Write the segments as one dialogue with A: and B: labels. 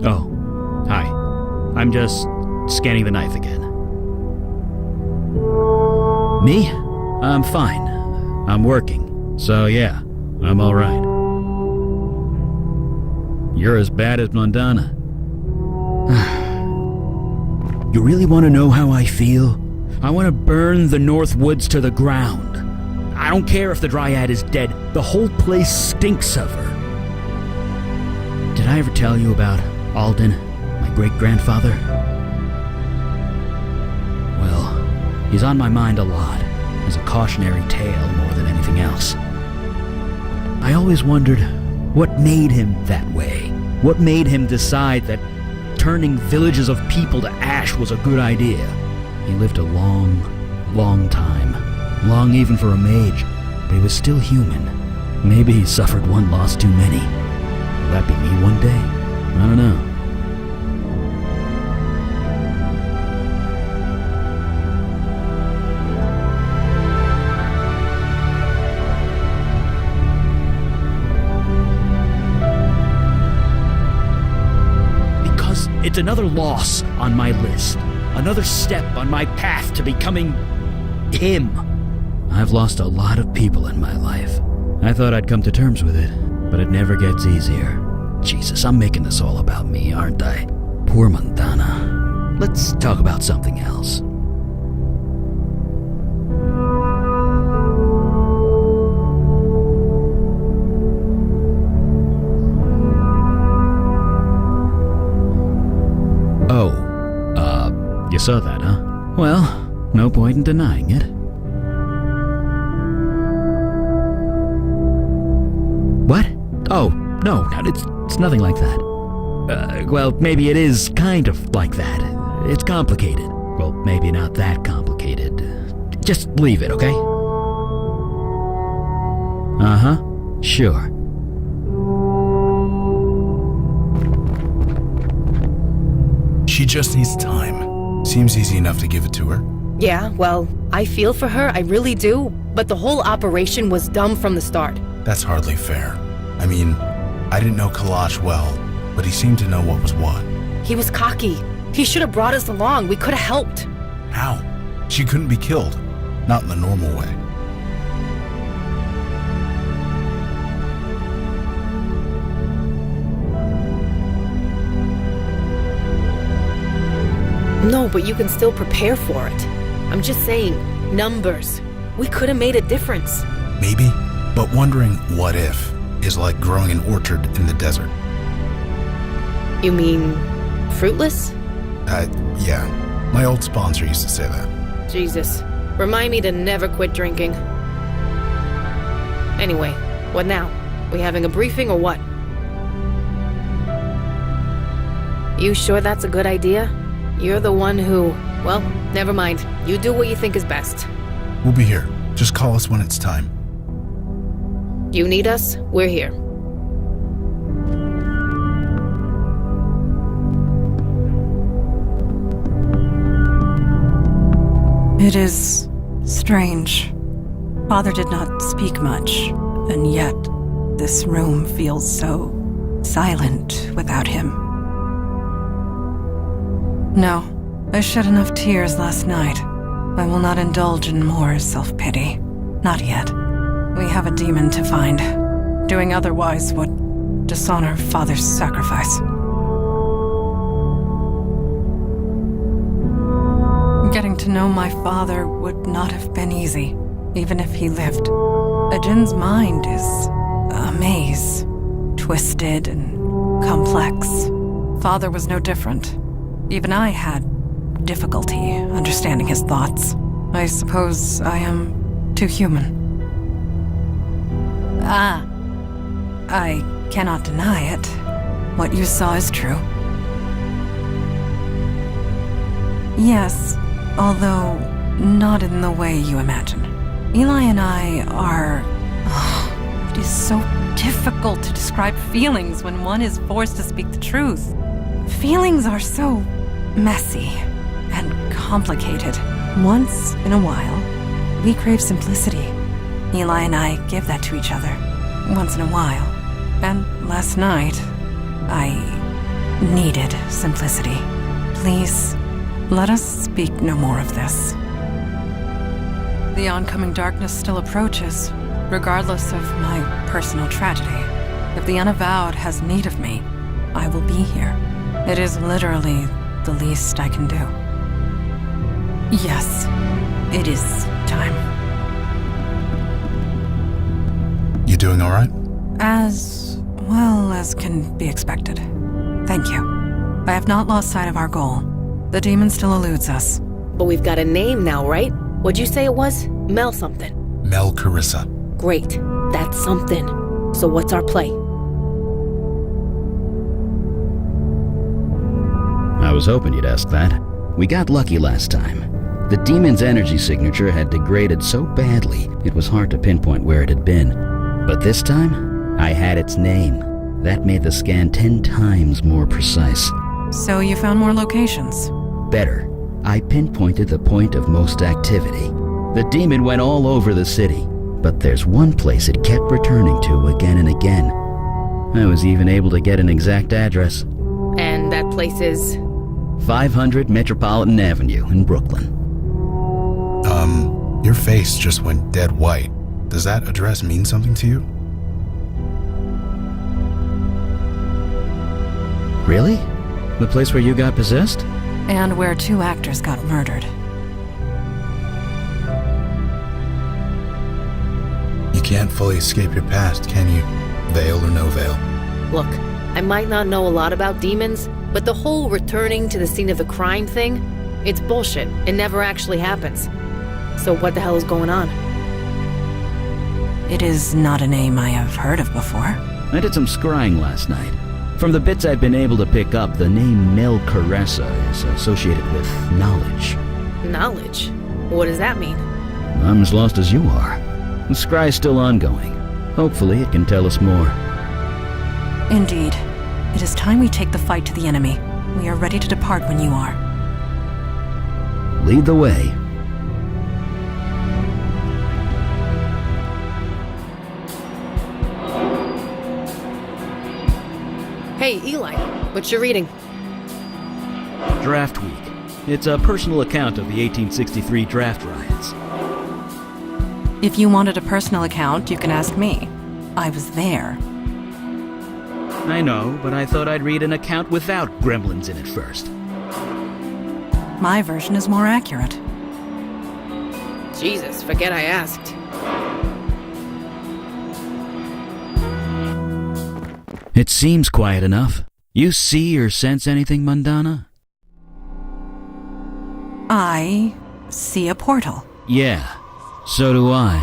A: Oh, hi. I'm just scanning the knife again. Me? I'm fine. I'm working. So yeah, I'm alright. You're as bad as Mondana. You really want to know how I feel? I want to burn the North Woods to the ground. I don't care if the Dryad is dead. The whole place stinks of her. Did I ever tell you about Alden, my great-grandfather? Well, he's on my mind a lot, as a cautionary tale more than anything else. I always wondered what made him that way. What made him decide that turning villages of people to ash was a good idea? He lived a long, long time. Long even for a mage, but he was still human. Maybe he suffered one loss too many. Will that be me one day? I don't know. Because it's another loss on my list. Another step on my path to becoming him. I've lost a lot of people in my life. I thought I'd come to terms with it, but it never gets easier. Jesus, I'm making this all about me, aren't I? Poor Mondana. Let's talk about something else. You saw that, huh? Well, no point in denying it. What? Oh, no, it's nothing like that. Well, maybe it is kind of like that. It's complicated. Well, maybe not that complicated. Just leave it, okay? Uh-huh, sure.
B: She just needs time. Seems easy enough to give it to her.
C: Yeah, well, I feel for her, I really do. But the whole operation was dumb from the start.
B: That's hardly fair. I mean, I didn't know Kalash well, but he seemed to know what was what.
C: He was cocky. He should have brought us along. We could have helped.
B: How? She couldn't be killed. Not in the normal way.
C: No, but you can still prepare for it. I'm just saying, numbers. We could have made a difference.
B: Maybe, but wondering what if is like growing an orchard in the desert.
C: You mean fruitless?
B: Yeah. My old sponsor used to say that.
C: Jesus. Remind me to never quit drinking. Anyway, what now? We having a briefing or what? You sure that's a good idea? You're the one who... Well, never mind. You do what you think is best.
B: We'll be here. Just call us when it's time.
C: You need us? We're here.
D: It is strange. Father did not speak much, and yet this room feels so silent without him. No, I shed enough tears last night. I will not indulge in more self-pity. Not yet. We have a demon to find. Doing otherwise would dishonor Father's sacrifice. Getting to know my father would not have been easy, even if he lived. Ajin's mind is a maze, twisted and complex. Father was no different. Even I had difficulty understanding his thoughts. I suppose I am too human. I cannot deny it. What you saw is true. Yes, although not in the way you imagine. Eli and I are... it is so difficult to describe feelings when one is forced to speak the truth. Feelings are so messy and complicated. Once in a while, we crave simplicity. Eli and I give that to each other, once in a while. And last night, I needed simplicity. Please, let us speak no more of this. The oncoming darkness still approaches, regardless of my personal tragedy. If the Unavowed has need of me, I will be here. It is literally the least I can do. Yes, it is time.
B: You doing all right?
D: As well as can be expected. Thank you. I have not lost sight of our goal. The demon still eludes us.
C: But we've got a name now, right? What'd you say it was? Mel something.
B: Mel Carissa.
C: Great. That's something. So what's our play?
A: I was hoping you'd ask that. We got lucky last time. The demon's energy signature had degraded so badly, it was hard to pinpoint where it had been. But this time, I had its name. That made the scan 10 times more precise.
D: So you found more locations?
A: Better. I pinpointed the point of most activity. The demon went all over the city, but there's one place it kept returning to again and again. I was even able to get an exact address.
C: And that place is...
A: 500 Metropolitan Avenue in Brooklyn.
B: Your face just went dead white. Does that address mean something to you?
A: Really? The place where you got possessed?
D: And where 2 actors got murdered.
B: You can't fully escape your past, can you? Veil or no veil.
C: Look, I might not know a lot about demons, but the whole returning to the scene of the crime thing, it's bullshit. It never actually happens. So what the hell is going on?
D: It is not a name I have heard of before.
A: I did some scrying last night. From the bits I've been able to pick up, the name Mel Carissa is associated with knowledge.
C: Knowledge? What does that mean?
A: I'm as lost as you are. The scry's still ongoing. Hopefully it can tell us more.
D: Indeed. It is time we take the fight to the enemy. We are ready to depart when you are.
A: Lead the way.
C: Hey, Eli, what you reading?
A: Draft Week. It's a personal account of the 1863 draft riots.
D: If you wanted a personal account, you can ask me. I was there.
A: I know, but I thought I'd read an account without gremlins in it first.
D: My version is more accurate.
C: Jesus, forget I asked.
A: It seems quiet enough. You see or sense anything, Mundana?
D: I see a portal.
A: Yeah, so do I.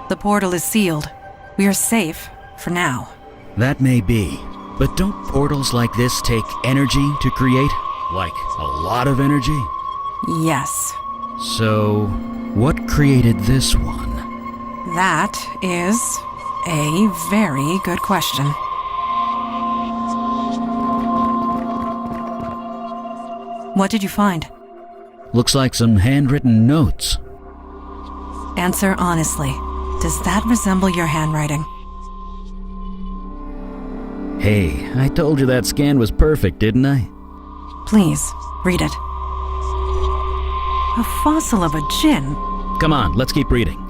D: The portal is sealed. We are safe, for now.
A: That may be, but don't portals like this take energy to create? Like, a lot of energy?
D: Yes.
A: So, what created this one?
D: That is a very good question. What did you find?
A: Looks like some handwritten notes.
D: Answer honestly. Does that resemble your handwriting?
A: Hey, I told you that scan was perfect, didn't I?
D: Please, read it. A fossil of a djinn?
A: Come on, let's keep reading.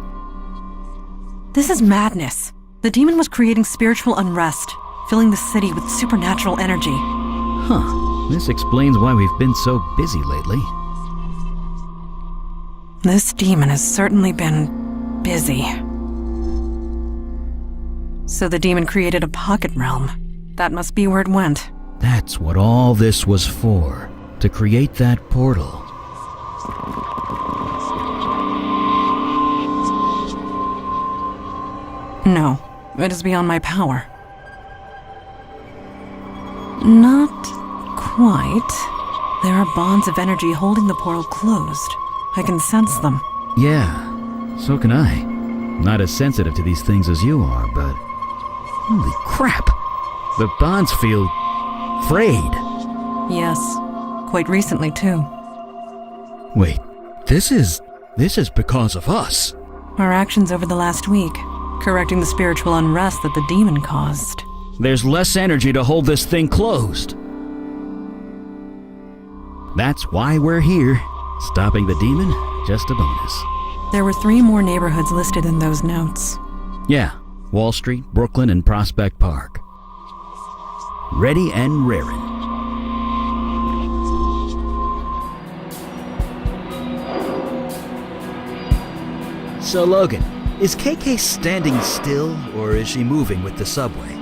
D: This is madness. The demon was creating spiritual unrest, filling the city with supernatural energy.
A: Huh, this explains why we've been so busy lately.
D: This demon has certainly been busy. So the demon created a pocket realm. That must be where it went.
A: That's what all this was for, to create that portal.
D: No, it is beyond my power. Not quite. There are bonds of energy holding the portal closed. I can sense them.
A: Yeah, so can I. Not as sensitive to these things as you are, but... Holy crap! The bonds feel... frayed.
D: Yes, quite recently too.
A: Wait, this is because of us.
D: Our actions over the last week. correcting the spiritual unrest that the demon caused.
A: There's less energy to hold this thing closed. That's why we're here. Stopping the demon, just a bonus.
D: There were 3 more neighborhoods listed in those notes.
A: Yeah, Wall Street, Brooklyn, and Prospect Park. Ready and raring. So Logan, is KK standing still, or is she moving with the subway?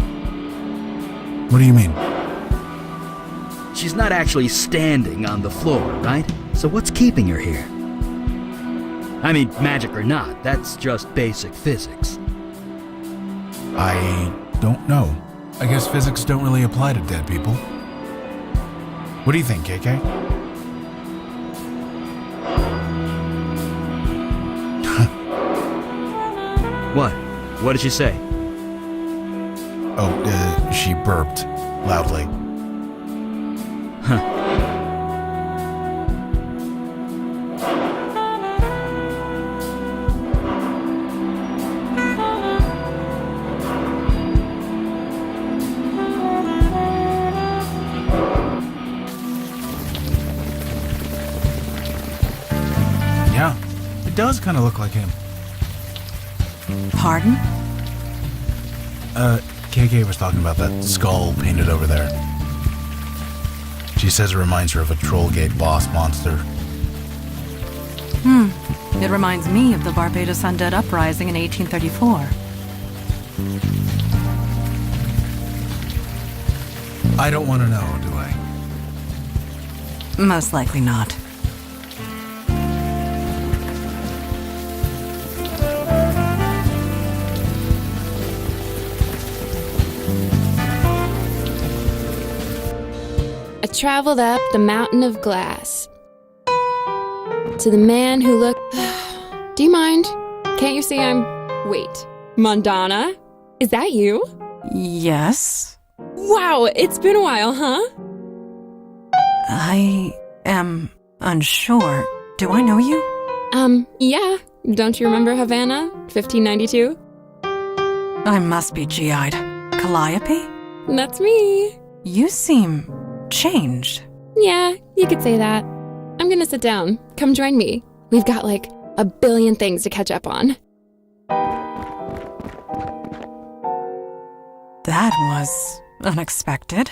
B: What do you mean?
A: She's not actually standing on the floor, right? So what's keeping her here? I mean, magic or not, that's just basic physics.
B: I don't know. I guess physics don't really apply to dead people. What do you think, KK?
A: What? What did she say?
B: Oh, she burped loudly.
A: Huh.
B: Yeah, it does kind of look like him.
D: Pardon?
B: KK was talking about that skull painted over there. She says it reminds her of a Trollgate boss monster.
D: It reminds me of the Barbados Undead Uprising in 1834.
B: I don't want to know, do I?
D: Most likely not.
E: I traveled up the mountain of glass to the man who looked... Do you mind? Can't you see I'm... Wait, Mondana? Is that you?
D: Yes?
E: Wow, it's been a while, huh?
D: I am unsure. Do I know you?
E: Yeah. Don't you remember Havana, 1592?
D: I must be G-eyed. Calliope?
E: That's me.
D: You seem changed.
E: Yeah, you could say that. I'm gonna sit down. Come join me. We've got like a billion things to catch up on.
D: That was unexpected.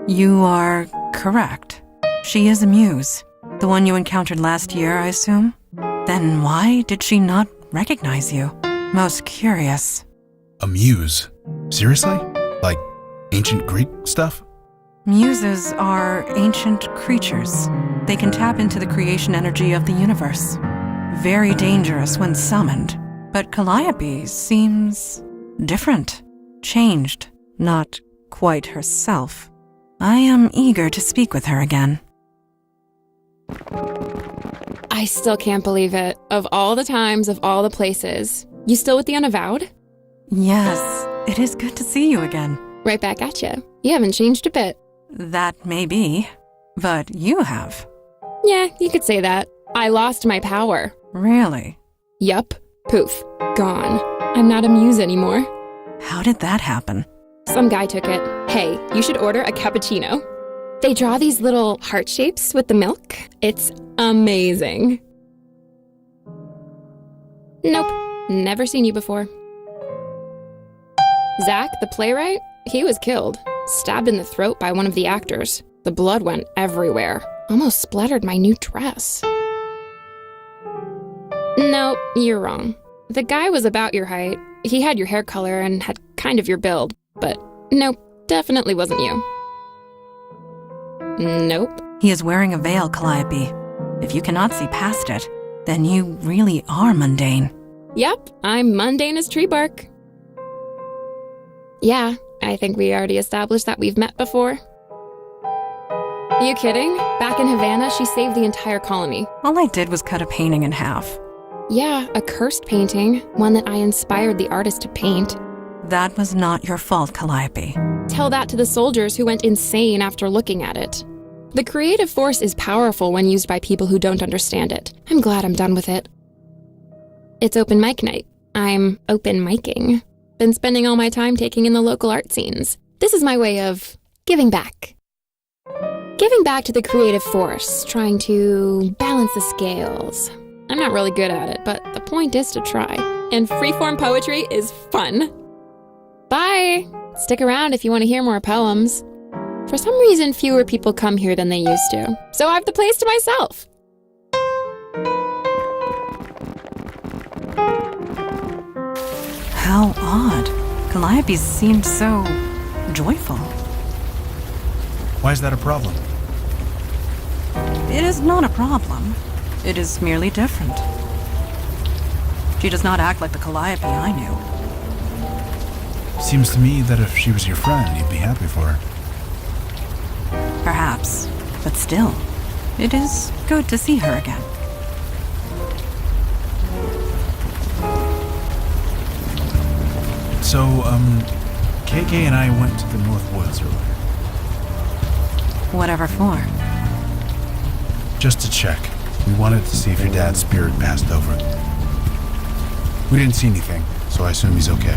D: You are correct. She is a muse. The one you encountered last year, I assume? Then why did she not recognize you? Most curious.
B: A muse? Seriously? Like ancient Greek stuff?
D: Muses are ancient creatures. They can tap into the creation energy of the universe. Very dangerous when summoned. But Calliope seems different, changed, not quite herself. I am eager to speak with her again.
E: I still can't believe it. Of all the times, of all the places. You still with the Unavowed?
D: Yes, it is good to see you again.
E: Right back at you. You haven't changed a bit.
D: That may be, but you have.
E: Yeah, you could say that. I lost my power.
D: Really?
E: Yup. Poof. Gone. I'm not a muse anymore.
D: How did that happen?
E: Some guy took it. Hey, you should order a cappuccino. They draw these little heart shapes with the milk. It's amazing. Nope. Never seen you before. Zach, the playwright, he was killed. Stabbed in the throat by one of the actors. The blood went everywhere. Almost splattered my new dress. No, you're wrong. The guy was about your height. He had your hair color and had kind of your build. But nope, definitely wasn't you. Nope.
D: He is wearing a veil, Calliope. If you cannot see past it, then you really are mundane.
E: Yep, I'm mundane as tree bark. Yeah, I think we already established that we've met before. You kidding? Back in Havana, she saved the entire colony.
D: All I did was cut a painting in half.
E: Yeah, a cursed painting, one that I inspired the artist to paint.
D: That was not your fault, Calliope.
E: Tell that to the soldiers who went insane after looking at it. The creative force is powerful when used by people who don't understand it. I'm glad I'm done with it. It's open mic night. I'm open micing. Been spending all my time taking in the local art scenes. This is my way of giving back. Giving back to the creative force, trying to balance the scales. I'm not really good at it, but the point is to try. And freeform poetry is fun. Bye! Stick around if you want to hear more poems. For some reason, fewer people come here than they used to, so I have the place to myself.
D: How odd. Calliope seemed so joyful.
B: Why is that a problem?
D: It is not a problem. It is merely different. She does not act like the Calliope I knew.
B: Seems to me that if she was your friend, you'd be happy for her.
D: Perhaps, but still, it is good to see her again.
B: So, KK and I went to the North Woods earlier.
D: Whatever for.
B: Just to check. We wanted to see if your dad's spirit passed over. We didn't see anything, so I assume he's okay.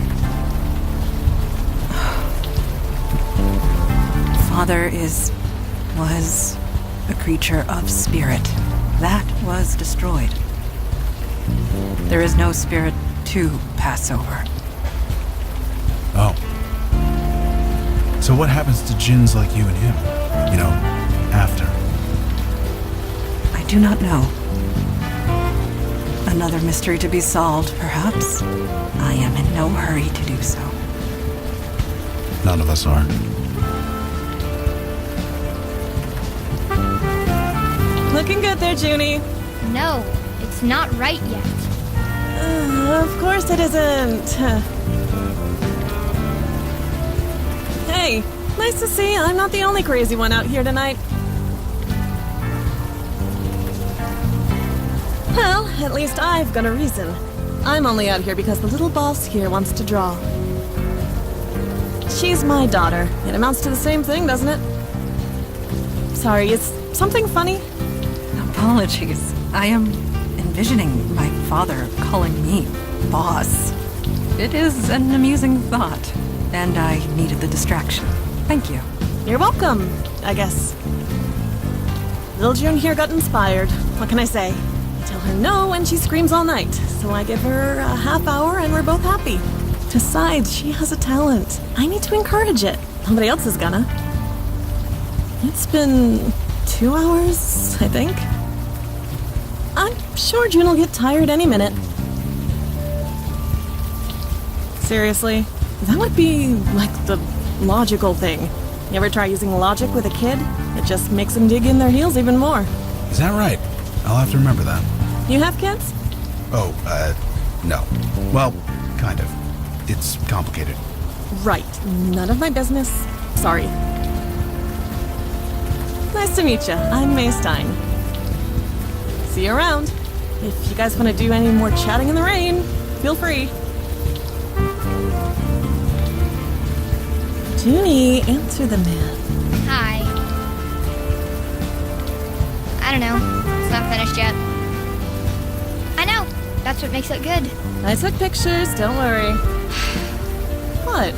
D: Father was a creature of spirit. That was destroyed. There is no spirit to pass over.
B: Oh. So what happens to djinns like you and him? You know, after?
D: I do not know. Another mystery to be solved, perhaps. I am in no hurry to do so.
B: None of us are.
F: Looking good there, Junie.
G: No, it's not right yet.
F: Of course it isn't. Hey, nice to see I'm not the only crazy one out here tonight. Well, at least I've got a reason. I'm only out here because the little boss here wants to draw. She's my daughter. It amounts to the same thing, doesn't it? Sorry, is something funny?
D: Apologies. I am envisioning my father calling me boss. It is an amusing thought, and I needed the distraction. Thank you.
F: You're welcome, I guess. Little June here got inspired. What can I say? I tell her no when she screams all night, so I give her a half hour and we're both happy. Besides, she has a talent. I need to encourage it. Nobody else is gonna. It's been 2 hours, I think. I'm sure June will get tired any minute. Seriously, that would be like the logical thing. You ever try using logic with a kid? It just makes them dig in their heels even more.
B: Is that right? I'll have to remember that.
F: You have kids?
B: Oh, no. Well, kind of. It's complicated.
F: Right. None of my business. Sorry. Nice to meet you. I'm May Stein. See you around. If you guys want to do any more chatting in the rain, feel free. Junie, answer the man.
G: Hi. I don't know. It's not finished yet. I know. That's what makes it good.
F: I took pictures, don't worry. What?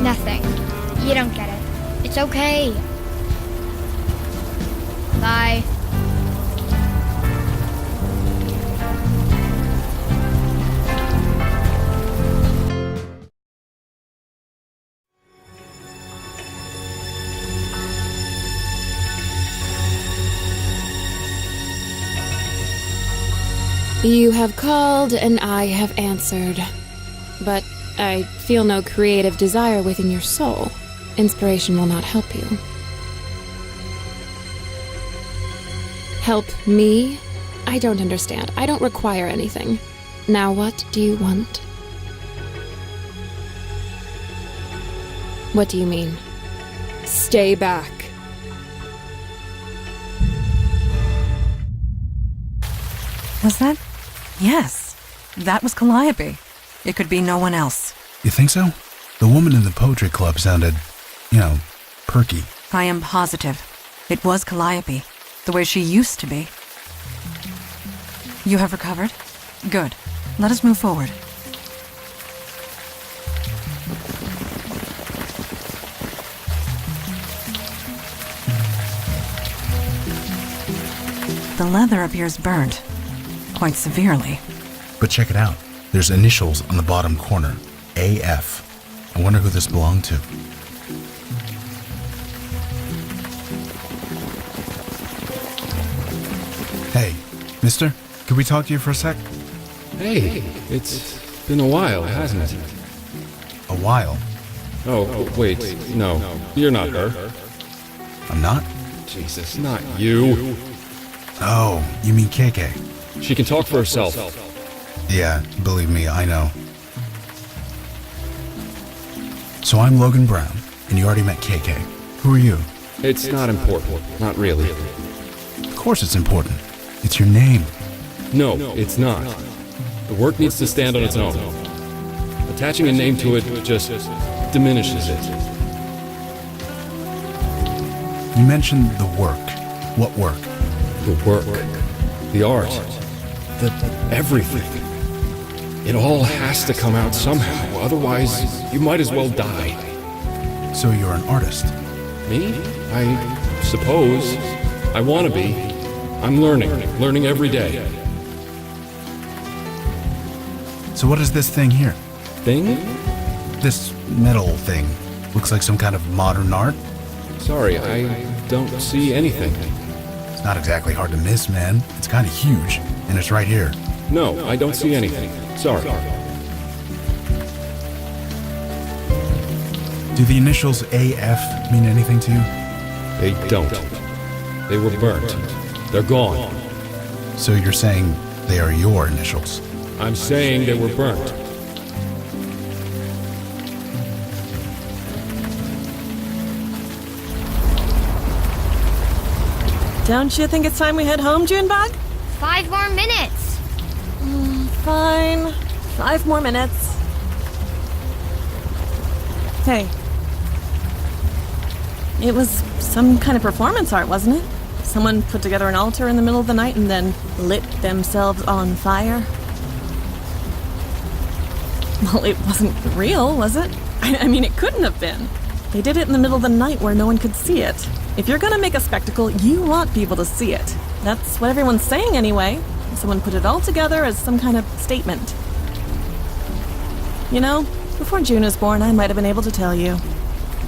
G: Nothing. You don't get it. It's okay. Bye.
E: You have called and I have answered. But I feel no creative desire within your soul. Inspiration will not help you. Help me? I don't understand. I don't require anything. Now what do you want? What do you mean? Stay back.
D: Was that? Yes. That was Calliope. It could be no one else.
B: You think so? The woman in the poetry club sounded, perky.
D: I am positive. It was Calliope. The way she used to be. You have recovered? Good. Let us move forward. The leather appears burnt, quite severely.
B: But check it out. There's initials on the bottom corner. AF. I wonder who this belonged to. Hey, mister, could we talk to you for a sec?
H: Hey, it's been a while, hasn't it?
B: A while.
H: Oh, wait, no, you're not her.
B: I'm not?
H: Jesus, not you.
B: Oh, you mean KK?
H: She can talk for herself.
B: Yeah, believe me, I know. So I'm Logan Brown, and you already met KK. Who are you?
H: It's not important, not really.
B: Of course it's important. It's your name.
H: No, it's not. The work needs to stand on its own. Attaching a name to it just diminishes it.
B: You mentioned the work. What work?
H: The work, the art, the everything. It all has to come out somehow, otherwise you might as well die.
B: So you're an artist?
H: Me? I suppose. I want to be. I'm learning every day.
B: So what is this thing here?
H: Thing?
B: This metal thing. Looks like some kind of modern art.
H: Sorry, I don't see anything.
B: It's not exactly hard to miss, man. It's kind of huge, and it's right here.
H: No, I don't see anything. Sorry.
B: Do the initials AF mean anything to you?
H: They don't. They were burnt. They're gone.
B: So you're saying they are your initials?
H: I'm saying they were burnt.
F: Don't you think it's time we head home, Junebug?
G: 5 more minutes.
F: Fine. 5 more minutes. Hey. It was some kind of performance art, wasn't it? Someone put together an altar in the middle of the night and then lit themselves on fire. Well, it wasn't real, was it? I mean, it couldn't have been. They did it in the middle of the night where no one could see it. If you're gonna make a spectacle, you want people to see it. That's what everyone's saying anyway. Someone put it all together as some kind of statement. You know, before June was born, I might have been able to tell you.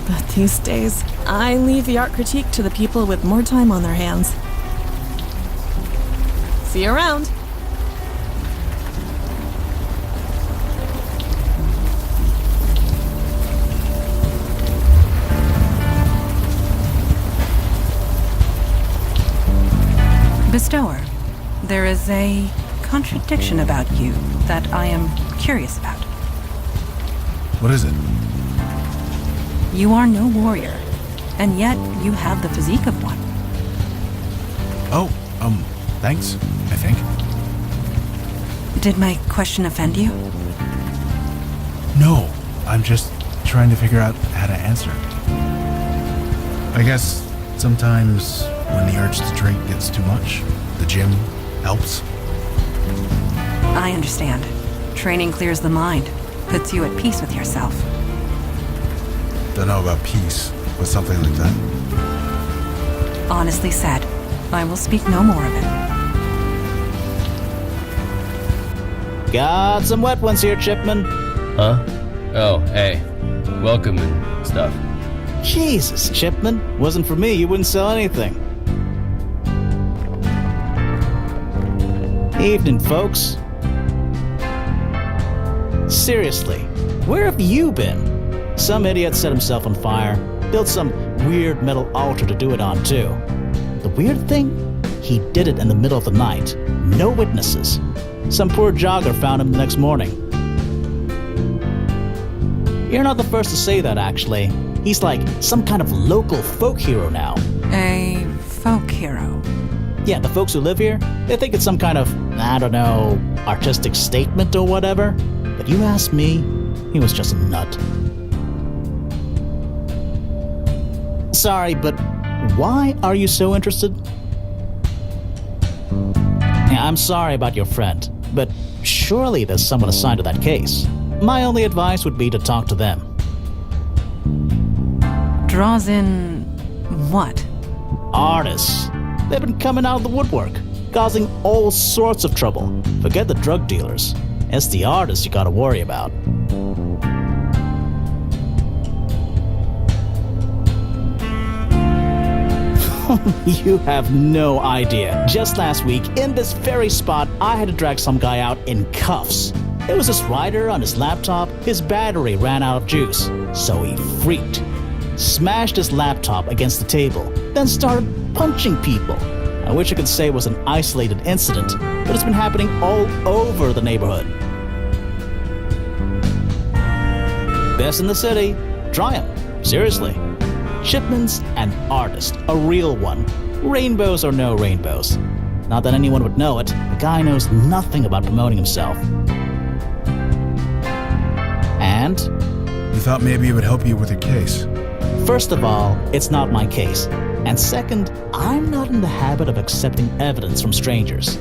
F: But these days, I leave the art critique to the people with more time on their hands. See you around.
D: Bestower, there is a contradiction about you that I am curious about.
B: What is it?
D: You are no warrior, and yet you have the physique of one.
B: Oh, thanks, I think.
D: Did my question offend you?
B: No, I'm just trying to figure out how to answer. I guess sometimes when the urge to drink gets too much, the gym helps.
D: I understand. Training clears the mind, puts you at peace with yourself.
B: Don't know about peace, but something like that.
D: Honestly said. I will speak no more of it.
I: Got some wet ones here, Chipman.
J: Huh? Oh, hey. Welcome and stuff.
I: Jesus, Chipman. Wasn't for me, you wouldn't sell anything. Evening, folks. Seriously, where have you been? Some idiot set himself on fire, built some weird metal altar to do it on, too. The weird thing? He did it in the middle of the night. No witnesses. Some poor jogger found him the next morning. You're not the first to say that, actually. He's like some kind of local folk hero now.
D: A folk hero?
I: Yeah, the folks who live here, they think it's some kind of, I don't know, artistic statement or whatever. But you ask me, he was just a nut. Sorry, but why are you so interested? Yeah, I'm sorry about your friend. but surely there's someone assigned to that case. My only advice would be to talk to them.
D: Draws in what?
I: Artists. They've been coming out of the woodwork, causing all sorts of trouble. Forget the drug dealers. It's the artists you gotta worry about. You have no idea. Just last week, in this very spot, I had to drag some guy out in cuffs. It was this writer on his laptop. His battery ran out of juice, so he freaked. Smashed his laptop against the table, then started punching people. I wish I could say it was an isolated incident, but it's been happening all over the neighborhood. Best in the city. Try him. Seriously. Shipman's an artist, a real one. Rainbows or no rainbows. Not that anyone would know it, the guy knows nothing about promoting himself. And?
B: You thought maybe it would help you with your case.
I: First of all, it's not my case. And second, I'm not in the habit of accepting evidence from strangers.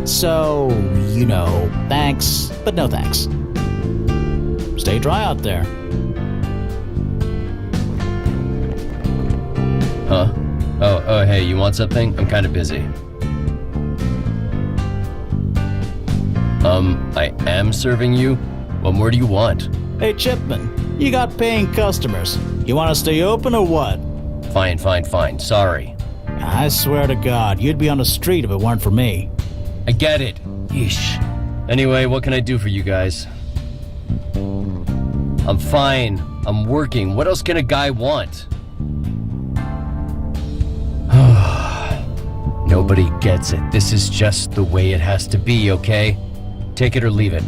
I: So, thanks, but no thanks. Stay dry out there.
J: Huh? Oh, hey, you want something? I'm kind of busy. I am serving you? What more do you want?
I: Hey, Chipman, you got paying customers. You want to stay open or what?
J: Fine. Sorry.
I: I swear to God, you'd be on the street if it weren't for me.
J: I get it. Yeesh. Anyway, what can I do for you guys? I'm fine. I'm working. What else can a guy want? Nobody gets it. This is just the way it has to be, okay? Take it or leave it.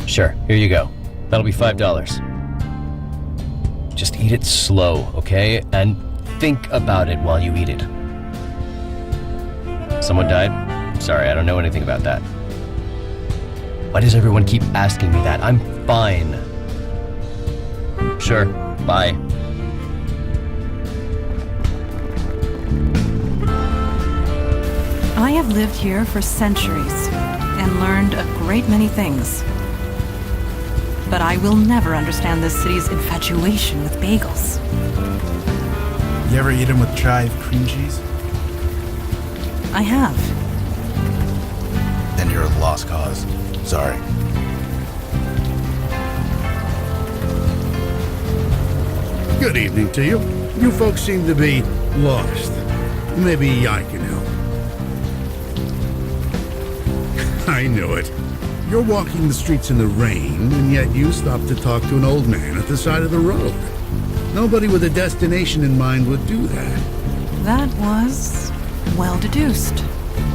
J: Sure, here you go. That'll be $5. Just eat it slow, okay? And think about it while you eat it. Someone died? Sorry, I don't know anything about that. Why does everyone keep asking me that? I'm fine. Sure, bye.
D: I have lived here for centuries and learned a great many things. But I will never understand this city's infatuation with bagels.
B: You ever eat them with chive cream cheese?
D: I have.
B: Then you're a lost cause. Sorry.
K: Good evening to you. You folks seem to be lost. Maybe I can help. I knew it. You're walking the streets in the rain, and yet you stopped to talk to an old man at the side of the road. Nobody with a destination in mind would do that.
D: That was well deduced.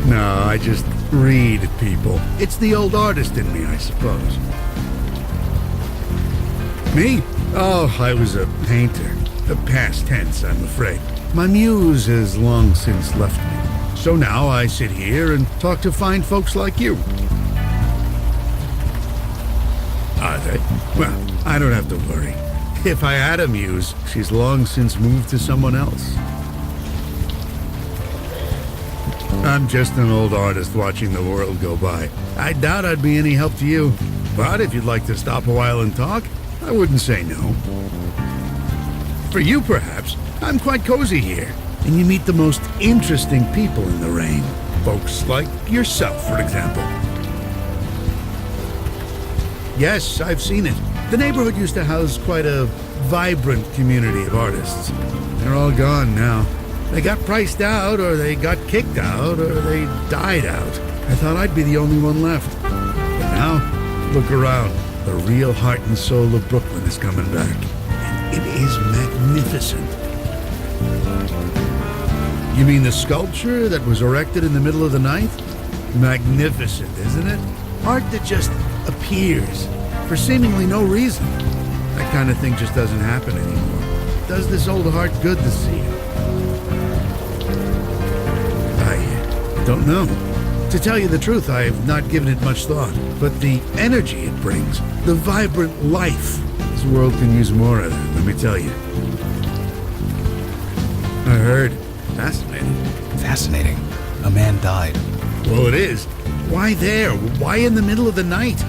K: No, I just read people. It's the old artist in me, I suppose. Me? Oh, I was a painter. The past tense, I'm afraid. My muse has long since left me. So now I sit here and talk to fine folks like you. Are they? Well, I don't have to worry. If I had a muse, she's long since moved to someone else. I'm just an old artist watching the world go by. I doubt I'd be any help to you. But if you'd like to stop a while and talk, I wouldn't say no. For you, perhaps, I'm quite cozy here. And you meet the most interesting people in the rain. Folks like yourself, for example. Yes, I've seen it. The neighborhood used to house quite a vibrant community of artists. They're all gone now. They got priced out, or they got kicked out, or they died out. I thought I'd be the only one left. But now, look around. The real heart and soul of Brooklyn is coming back. And it is magnificent. You mean the sculpture that was erected in the middle of the night? Magnificent, isn't it? Art that just appears for seemingly no reason. That kind of thing just doesn't happen anymore. It does this old heart good to see it. I don't know. To tell you the truth, I have not given it much thought. But the energy it brings, the vibrant life, this world can use more of it, let me tell you. I heard. Fascinating.
B: Fascinating. A man died.
K: Well, it is. Why there? Why in the middle of the night?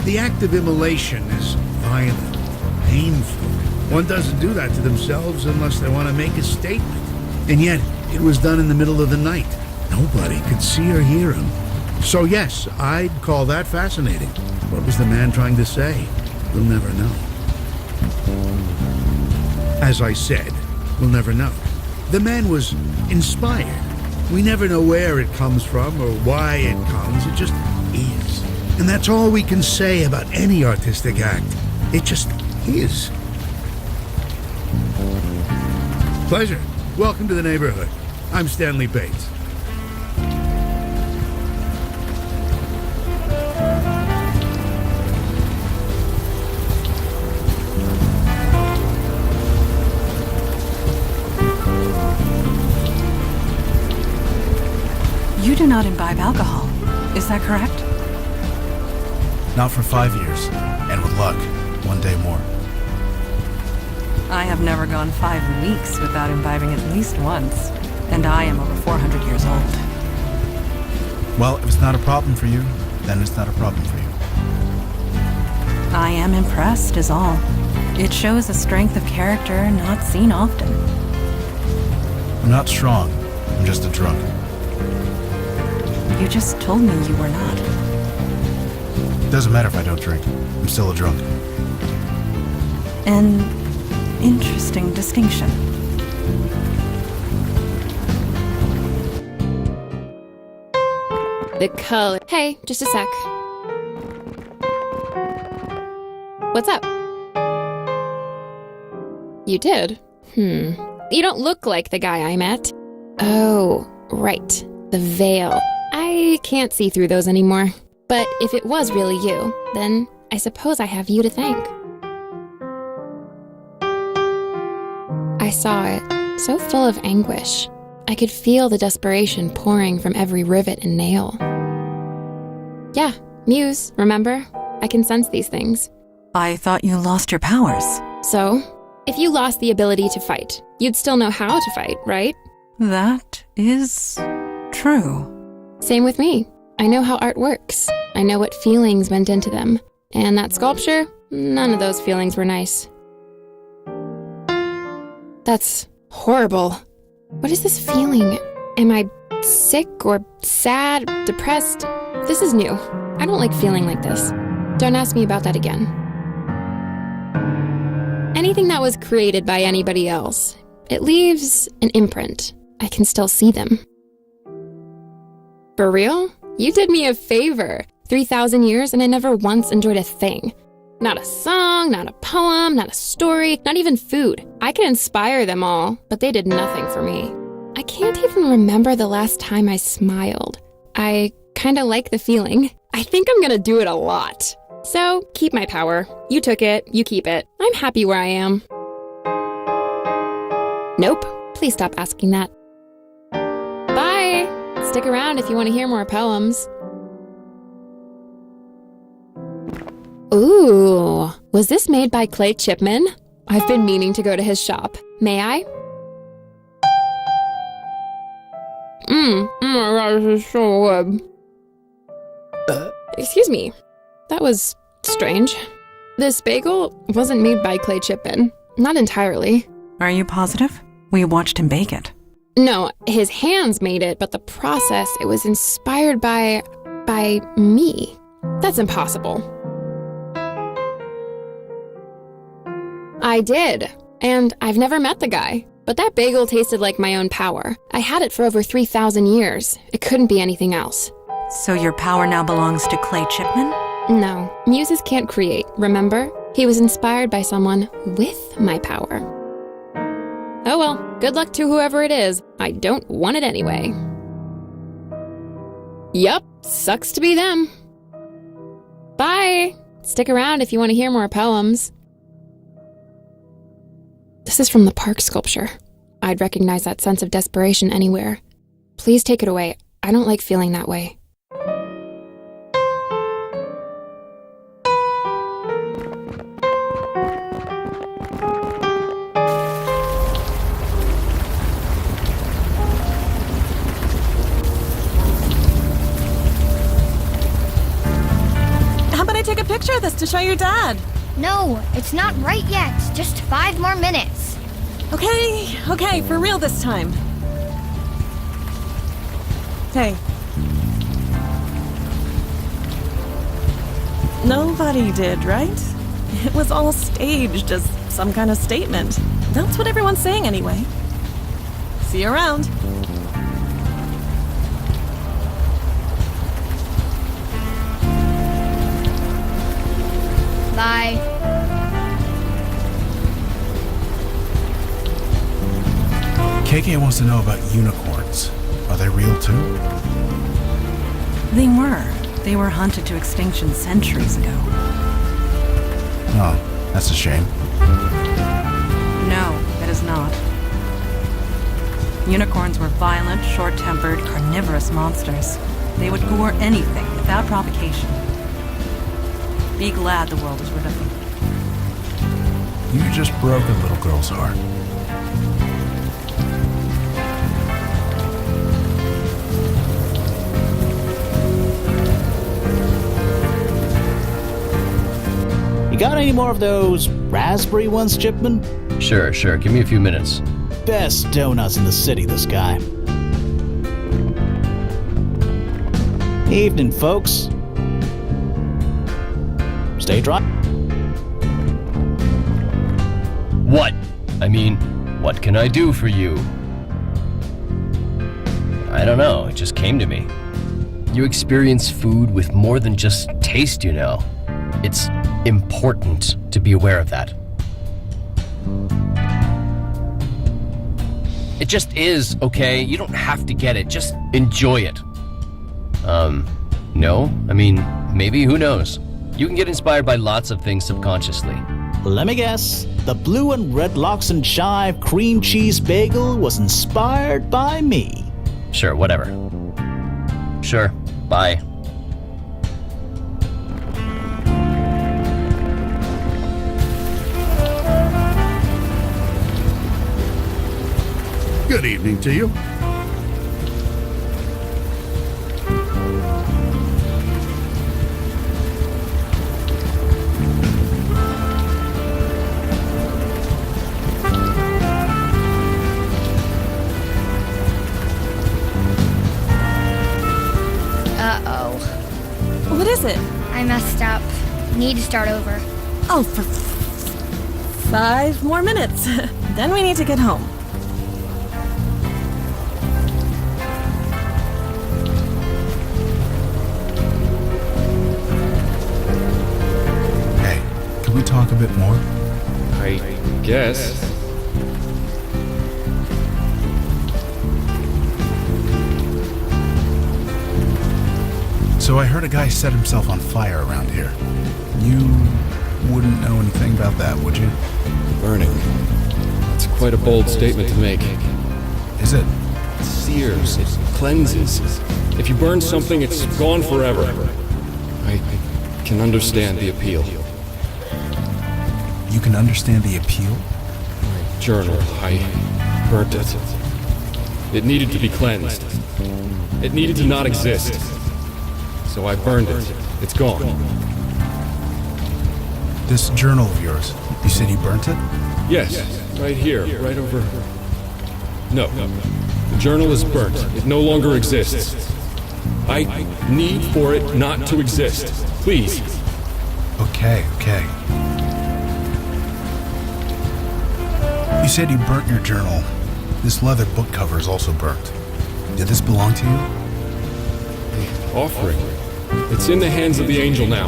K: The act of immolation is violent, painful. One doesn't do that to themselves unless they want to make a statement. And yet, it was done in the middle of the night. Nobody could see or hear him. So yes, I'd call that fascinating. What was the man trying to say? We'll never know. As I said, we'll never know. The man was inspired. We never know where it comes from or why it comes. It just is. And that's all we can say about any artistic act. It just is. Pleasure. Welcome to the neighborhood. I'm Stanley Bates.
D: You do not imbibe alcohol. Is that correct?
B: Not for 5 years, and with luck, one day more.
D: I have never gone 5 weeks without imbibing at least once, and I am over 400 years old.
B: Well, if it's not a problem for you, then it's not a problem for you.
D: I am impressed, is all. It shows a strength of character not seen often.
B: I'm not strong, I'm just a drunk.
D: You just told me you were not.
B: Doesn't matter if I don't drink, I'm still a drunk.
D: An interesting distinction.
E: The color. Hey, just a sec. What's up? You did? You don't look like the guy I met. Oh, right. The veil. I can't see through those anymore. But if it was really you, then I suppose I have you to thank. I saw it, so full of anguish. I could feel the desperation pouring from every rivet and nail. Yeah, Muse, remember? I can sense these things.
D: I thought you lost your powers.
E: So, if you lost the ability to fight, you'd still know how to fight, right?
D: That is true.
E: Same with me. I know how art works. I know what feelings went into them. And that sculpture, none of those feelings were nice. That's horrible. What is this feeling? Am I sick or sad, depressed? This is new. I don't like feeling like this. Don't ask me about that again. Anything that was created by anybody else, it leaves an imprint. I can still see them. For real? You did me a favor. 3,000 years and I never once enjoyed a thing. Not a song, not a poem, not a story, not even food. I could inspire them all, but they did nothing for me. I can't even remember the last time I smiled. I kinda like the feeling. I think I'm gonna do it a lot. So, keep my power. You took it, you keep it. I'm happy where I am. Nope. Please stop asking that. Bye! Stick around if you want to hear more poems. Ooh, was this made by Clay Chipman? I've been meaning to go to his shop. May I? Oh my god, this is so good. Excuse me. That was strange. This bagel wasn't made by Clay Chipman. Not entirely.
D: Are you positive? We watched him bake it.
E: No, his hands made it, but the process, it was inspired by me. That's impossible. I did, and I've never met the guy. But that bagel tasted like my own power. I had it for over 3,000 years. It couldn't be anything else.
D: So your power now belongs to Clay Chipman?
E: No, muses can't create, remember? He was inspired by someone with my power. Oh well, good luck to whoever it is. I don't want it anyway. Yup, sucks to be them. Bye! Stick around if you want to hear more poems. This is from the park sculpture. I'd recognize that sense of desperation anywhere. Please take it away. I don't like feeling that way.
F: take a picture of this to show your dad.
G: No, it's not right yet. Just 5 more minutes.
F: Okay, for real this time. Hey. Nobody did, right? It was all staged as some kind of statement. That's what everyone's saying anyway. See you around.
G: Bye.
B: KK wants to know about unicorns. Are they real too?
D: They were. They were hunted to extinction centuries ago.
B: Oh, that's a shame.
D: No, it is not. Unicorns were violent, short-tempered, carnivorous monsters. They would gore anything without provocation. Be glad the world is rid of them.
B: You just broke a little girl's heart.
I: You got any more of those raspberry ones, Chipman?
J: Sure. Give me a few minutes.
I: Best donuts in the city, this guy. Evening, folks. Stay dry.
J: What? I mean, what can I do for you? I don't know, it just came to me. You experience food with more than just taste, you know. It's important to be aware of that. It just is, okay? You don't have to get it, just enjoy it. No? I mean, maybe, who knows? You can get inspired by lots of things subconsciously.
I: Let me guess. The blue and red lox and chive cream cheese bagel was inspired by me.
J: Sure, whatever. Sure, bye.
K: Good evening to you.
G: Uh-oh.
F: What is it?
G: I messed up. Need to start over.
F: Oh, for 5 more minutes. Then we need to get home.
B: Hey, can we talk a bit more?
H: I guess.
B: So I heard a guy set himself on fire around here. You wouldn't know anything about that, would you?
H: Burning. It's quite a bold statement to make.
B: Is it?
H: It sears, it cleanses. If you burn something, it's gone forever. I can understand the appeal.
B: You can understand the appeal?
H: My journal, I burnt it. It needed to be cleansed. It needed to not exist. So I burned it. It's gone.
B: This journal of yours, you said you burnt it?
H: Yes, right here, right over... No, the journal is burnt. It no longer exists. I need for it not to exist. Please.
B: Okay. You said you burnt your journal. This leather book cover is also burnt. Did this belong to you?
H: The offering. It's in the hands of the angel now.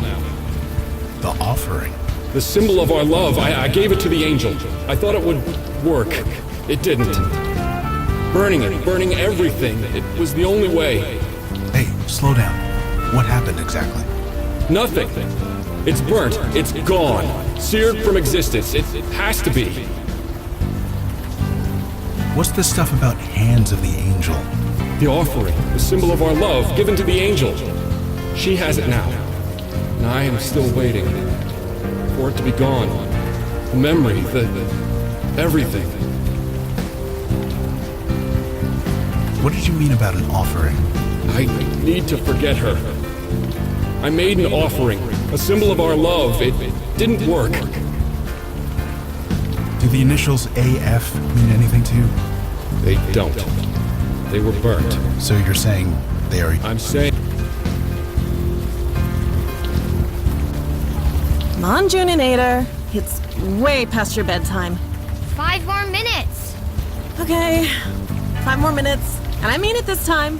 B: The offering?
H: The symbol of our love. I gave it to the angel. I thought it would work. It didn't. Burning it, burning everything. It was the only way.
B: Hey, slow down. What happened exactly?
H: Nothing. It's burnt. It's gone. Seared from existence. It has to be.
B: What's this stuff about hands of the angel?
H: The offering, the symbol of our love, given to the angel. She has it now. And I am still waiting for it to be gone. The memory, everything.
B: What did you mean about an offering?
H: I need to forget her. I made an offering A symbol of our love. It didn't work.
B: Do the initials AF mean anything to you?
H: They don't. They were burnt.
B: So you're saying they are...
H: I'm saying...
F: Come on, Juninator. It's way past your bedtime.
G: 5 more minutes.
F: Okay, 5 more minutes, and I mean it this time.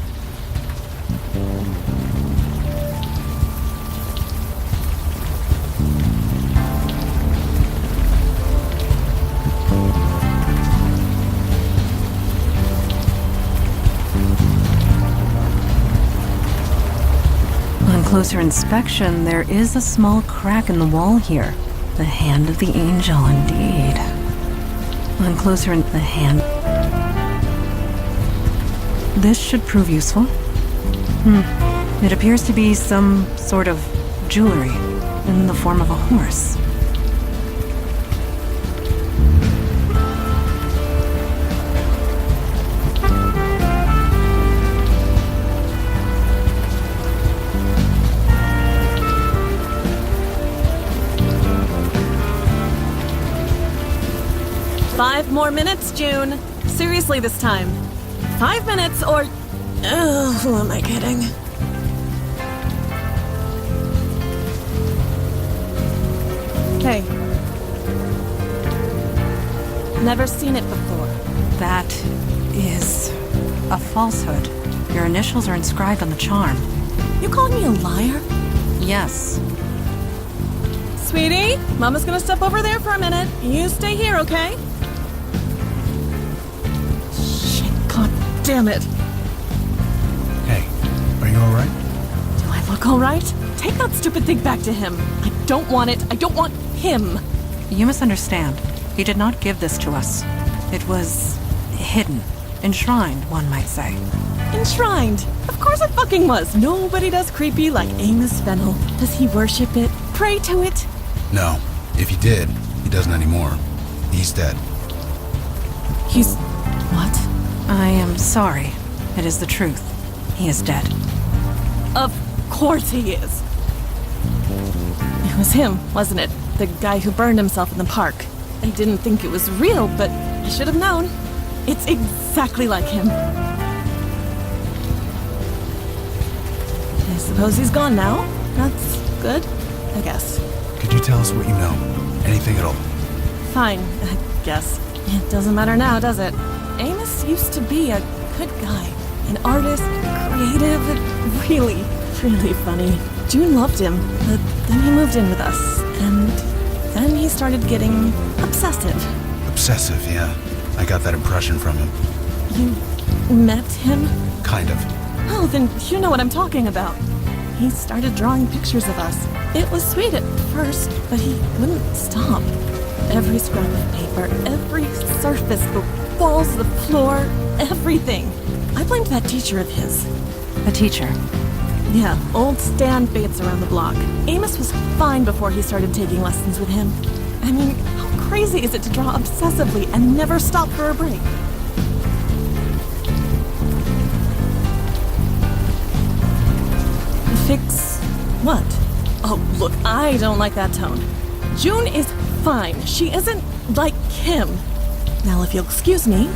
D: On closer inspection, there is a small crack in the wall here. The hand of the angel, indeed. On closer in the hand. This should prove useful. It appears to be some sort of jewelry in the form of a horse.
F: Five more minutes, June. Seriously this time. 5 minutes or... Oh, who am I kidding? Okay. Never seen it before.
D: That is a falsehood. Your initials are inscribed on the charm.
F: You calling me a liar?
D: Yes.
F: Sweetie, Mama's gonna step over there for a minute. You stay here, okay? Shit, god damn it.
B: Hey, are you alright?
F: Do I look alright? Take that stupid thing back to him. I don't want it. I don't want him.
D: You misunderstand. He did not give this to us. It was hidden. Enshrined, one might say.
F: Enshrined. Of course it fucking was. Nobody does creepy like Amos Fennel. Does he worship it? Pray to it?
B: No. If he did, he doesn't anymore. He's dead.
F: He's... what?
D: I am sorry. It is the truth. He is dead.
F: Of course he is. It was him, wasn't it? The guy who burned himself in the park. I didn't think it was real, but I should have known. It's exactly like him. I suppose he's gone now. That's good, I guess.
B: Could you tell us what you know? Anything at all?
F: Fine, I guess. It doesn't matter now, does it? Amos used to be a good guy. An artist, creative, really, really funny. June loved him, but then he moved in with us, and then he started getting obsessive.
B: Obsessive, yeah. I got that impression from him.
F: You met him?
B: Kind of.
F: Oh, then you know what I'm talking about. He started drawing pictures of us. It was sweet at first, but he wouldn't stop. Every scrap of paper, every surface, the walls, the floor, everything. I blamed that teacher of his.
D: A teacher?
F: Yeah, old Stan Bates around the block. Amos was fine before he started taking lessons with him. I mean, how crazy is it to draw obsessively and never stop for a break? Fix what? Oh, look, I don't like that tone. June is fine. She isn't like him. Now, if you'll excuse me.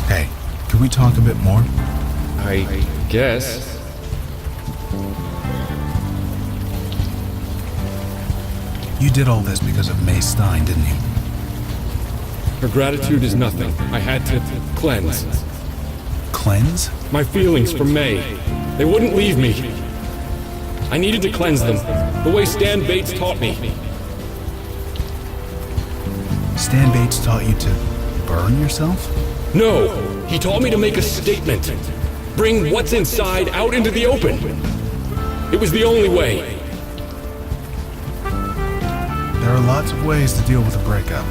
B: Hey, can we talk a bit more?
H: I guess.
B: You did all this because of May Stein, didn't you?
H: Her gratitude is nothing. I had to cleanse.
B: Cleanse?
H: My feelings for May. They wouldn't leave me. I needed to cleanse them, the way Stan Bates taught me.
B: Stan Bates taught you to burn yourself?
H: No, he taught me to make a statement. Bring what's inside out into the open. It was the only way.
B: There are lots of ways to deal with a breakup.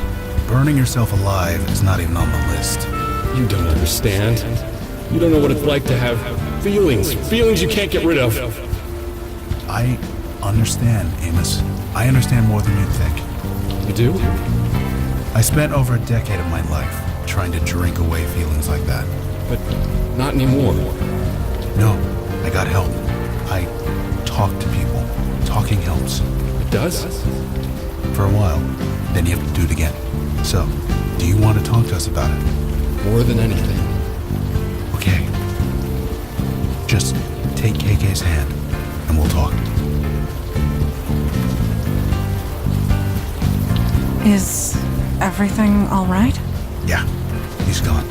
B: Burning yourself alive is not even on the list.
H: You don't understand. You don't know what it's like to have feelings you can't get rid of.
B: I understand, Amos. I understand more than you think.
H: You do?
B: I spent over a decade of my life trying to drink away feelings like that.
H: But not anymore.
B: No, I got help. I talk to people. Talking helps.
H: It does?
B: For a while. Then you have to do it again. So, do you want to talk to us about it?
H: More than anything.
B: Okay. Just take KK's hand, and we'll talk.
D: Is everything all right?
B: Yeah, he's gone.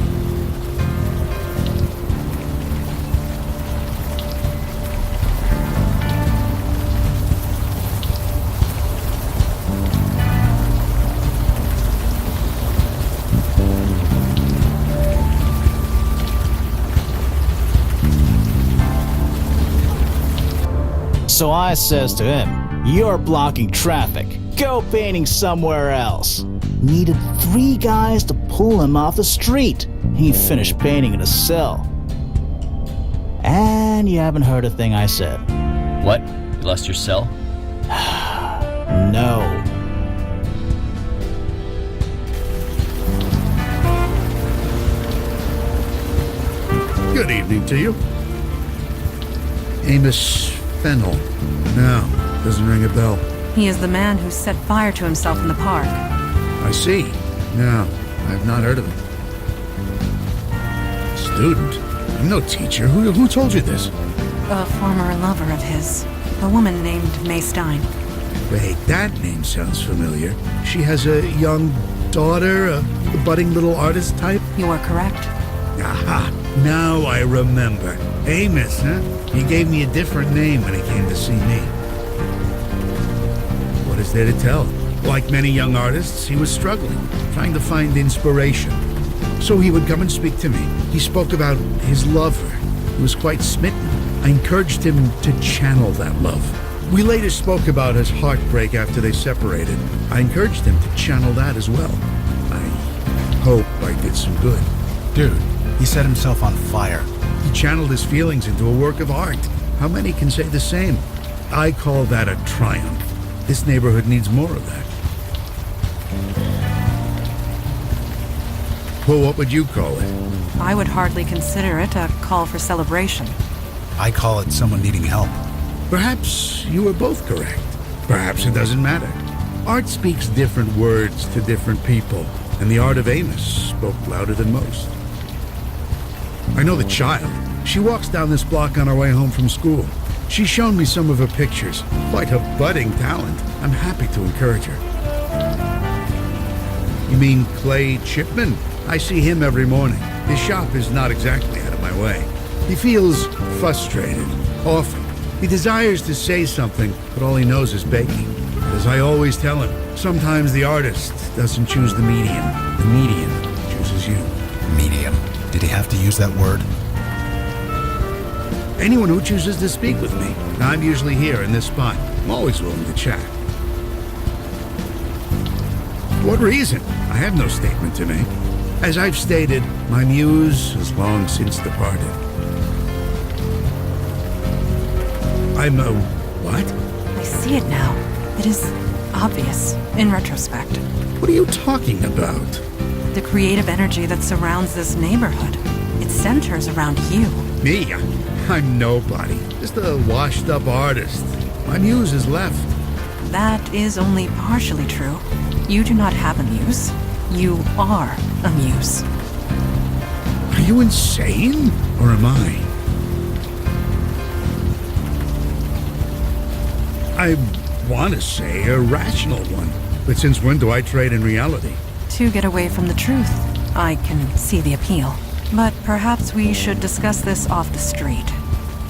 I: So I says to him, "You're blocking traffic. Go painting somewhere else." Needed 3 guys to pull him off the street. He finished painting in a cell. And you haven't heard a thing I said.
J: What? You lost your cell?
I: No.
K: Good evening to you. Amos Fennel. No, doesn't ring a bell.
D: He is the man who set fire to himself in the park.
K: I see. No, I've not heard of him. Student? I'm no teacher. Who told you this?
D: A former lover of his. A woman named May Stein.
K: Wait, that name sounds familiar. She has a young daughter, a budding little artist type?
D: You are correct.
K: Aha, now I remember. Amos, huh? He gave me a different name when he came to see me. What is there to tell? Like many young artists, he was struggling, trying to find inspiration. So he would come and speak to me. He spoke about his lover. He was quite smitten. I encouraged him to channel that love. We later spoke about his heartbreak after they separated. I encouraged him to channel that as well. I hope I did some good.
B: Dude, he set himself on fire.
K: He channeled his feelings into a work of art. How many can say the same? I call that a triumph. This neighborhood needs more of that. Well, what would you call it?
D: I would hardly consider it a call for celebration.
B: I call it someone needing help.
K: Perhaps you were both correct. Perhaps it doesn't matter. Art speaks different words to different people, and the art of Amos spoke louder than most. I know the child. She walks down this block on her way home from school. She's shown me some of her pictures. Quite a budding talent. I'm happy to encourage her. You mean Clay Chipman? I see him every morning. His shop is not exactly out of my way. He feels frustrated, often. He desires to say something, but all he knows is begging. As I always tell him, sometimes the artist doesn't choose the medium. The medium chooses you.
B: Medium. Did he have to use that word?
K: Anyone who chooses to speak with me. I'm usually here in this spot. I'm always willing to chat. What reason? I have no statement to make. As I've stated, my muse has long since departed. I'm a what?
D: I see it now. It is obvious, in retrospect.
K: What are you talking about?
D: The creative energy that surrounds this neighborhood. It centers around you.
K: Me? I'm nobody. Just a washed-up artist. My muse has left.
D: That is only partially true. You do not have a muse. You are a muse.
K: Are you insane? Or am I? I want to say a rational one. But since when do I trade in reality?
D: To get away from the truth. I can see the appeal. But perhaps we should discuss this off the street.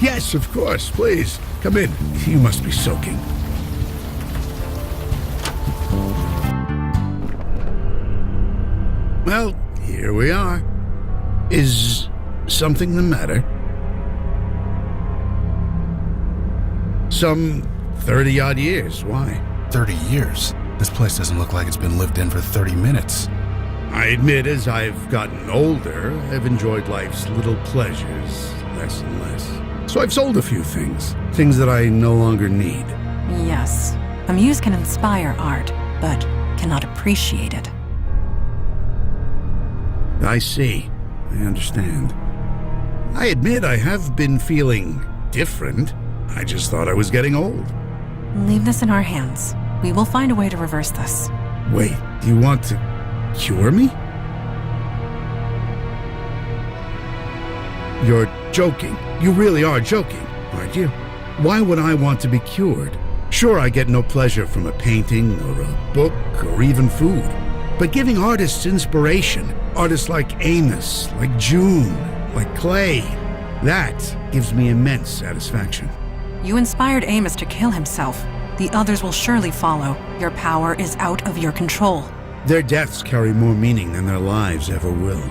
K: Yes, of course. Please, come in. You must be soaking. Well, here we are. Is something the matter? Some 30-odd years. Why?
B: 30 years? This place doesn't look like it's been lived in for 30 minutes.
K: I admit, as I've gotten older, I've enjoyed life's little pleasures less and less. So I've sold a few things. Things that I no longer need.
D: Yes. A muse can inspire art, but cannot appreciate it.
K: I see. I understand. I admit I have been feeling different. I just thought I was getting old.
D: Leave this in our hands. We will find a way to reverse this.
K: Wait, do you want to cure me? You're joking. You really are joking, aren't you? Why would I want to be cured? Sure, I get no pleasure from a painting or a book or even food. But giving artists inspiration, artists like Amos, like June, like Clay, that gives me immense satisfaction.
D: You inspired Amos to kill himself. The others will surely follow. Your power is out of your control.
K: Their deaths carry more meaning than their lives ever will.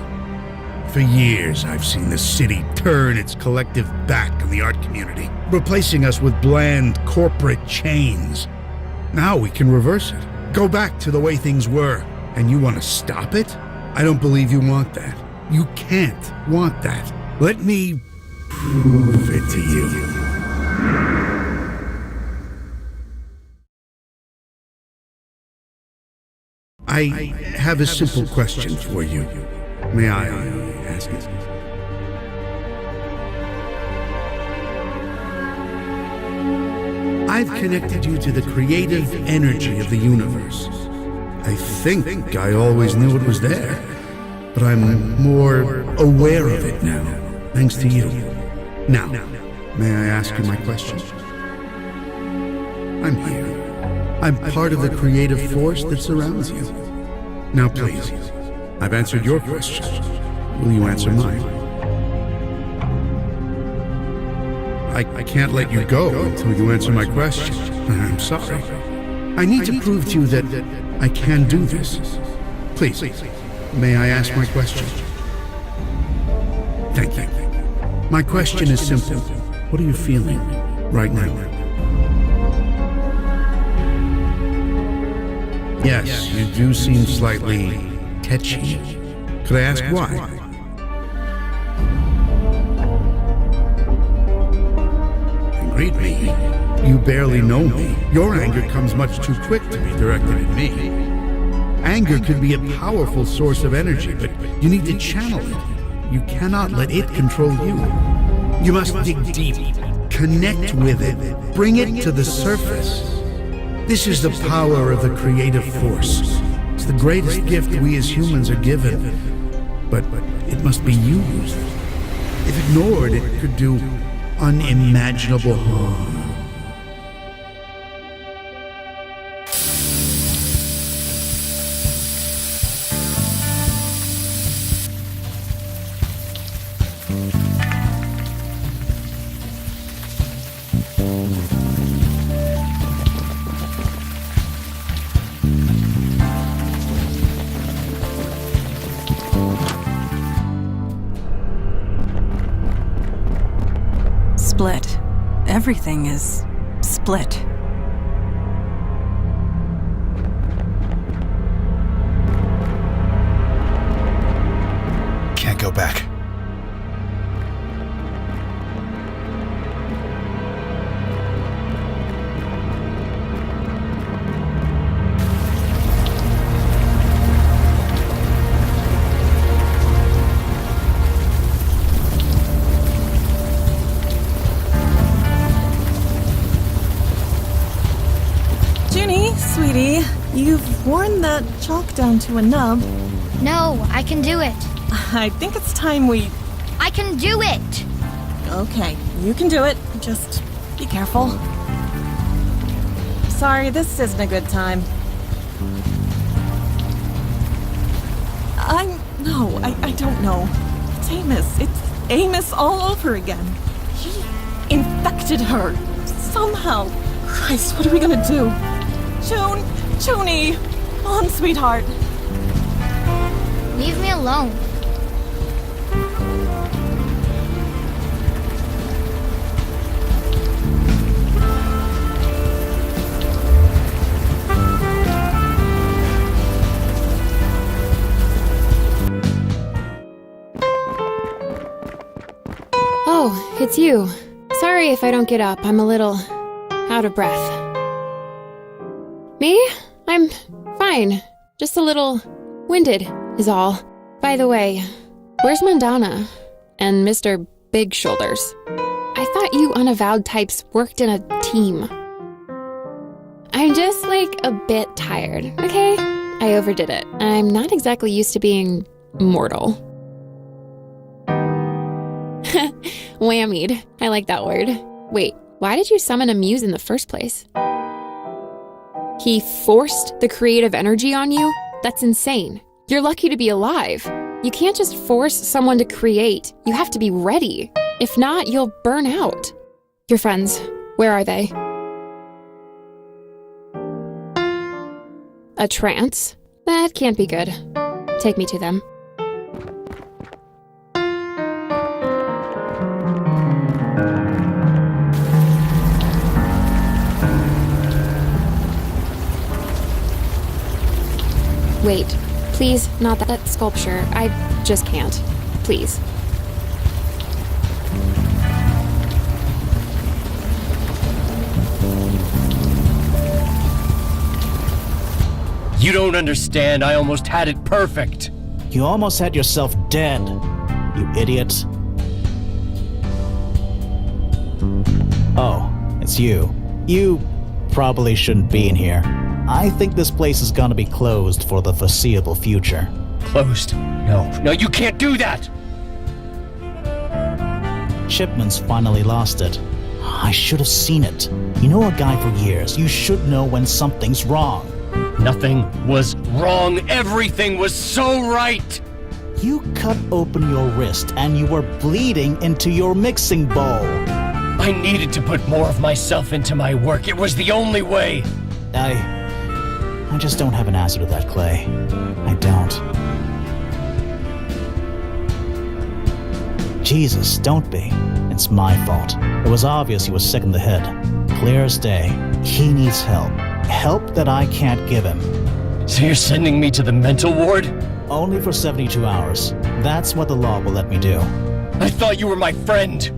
K: For years, I've seen the city turn its collective back on the art community, replacing us with bland corporate chains. Now we can reverse it, go back to the way things were. And you want to stop it? I don't believe you want that. You can't want that. Let me prove it to you. I have a simple question for you. May I ask it? I've connected you to the creative energy of the universe. I think I always knew it was there, but I'm more aware of it now, thanks to you. Now, may I ask you my question? I'm here. I'm part of the creative force that surrounds you. Now please, I've answered your question. Will you answer mine? I can't let you go until you answer my question. I'm sorry. I need to prove to you that I can do this. Please, may I ask my question? Thank you. My question is simple. What are you feeling right now? Yes, you do seem slightly tetchy. Could I ask why? Greet me. You barely know me. Your anger comes much too quick to be directed at me. Anger could be a powerful source of energy, but you need to channel it. You cannot let it control you. You must dig deep, connect with it, bring it to the surface. This is the power of the creative force. It's the greatest gift we as humans are given, but it must be used. If ignored, it could do unimaginable harm.
D: Split. Everything is split.
B: Can't go back.
F: Sweetie, you've worn that chalk down to a nub.
G: No, I can do it.
F: I think it's time we...
G: I can do it!
F: Okay, you can do it. Just be careful. Sorry, this isn't a good time. I don't know. It's Amos. It's Amos all over again. He infected her. Somehow. Christ, what are we gonna do? Junie! Come on, sweetheart.
G: Leave me alone.
E: Oh, it's you. Sorry if I don't get up. I'm a little out of breath. Me? I'm fine. Just a little winded is all. By the way, where's Mandana and Mr. Big Shoulders? I thought you unavowed types worked in a team. I'm just, a bit tired, okay? I overdid it. I'm not exactly used to being mortal. Whammied. I like that word. Wait, why did you summon a muse in the first place? He forced the creative energy on you? That's insane. You're lucky to be alive. You can't just force someone to create. You have to be ready. If not, you'll burn out. Your friends, where are they? A trance? That can't be good. Take me to them. Wait, please, not that sculpture. I just can't. Please.
J: You don't understand. I almost had it perfect.
I: You almost had yourself dead, you idiot. Oh, it's you. You probably shouldn't be in here. I think this place is gonna be closed for the foreseeable future.
J: Closed? No, you can't do that!
I: Shipman's finally lost it. I should have seen it. You know a guy for years. You should know when something's wrong.
J: Nothing was wrong. Everything was so right.
I: You cut open your wrist and you were bleeding into your mixing bowl.
J: I needed to put more of myself into my work. It was the only way.
I: I just don't have an answer to that, Clay. I don't. Jesus, don't be. It's my fault. It was obvious he was sick in the head. Clear as day. He needs help. Help that I can't give him.
J: So you're sending me to the mental ward?
I: Only for 72 hours. That's what the law will let me do.
J: I thought you were my friend.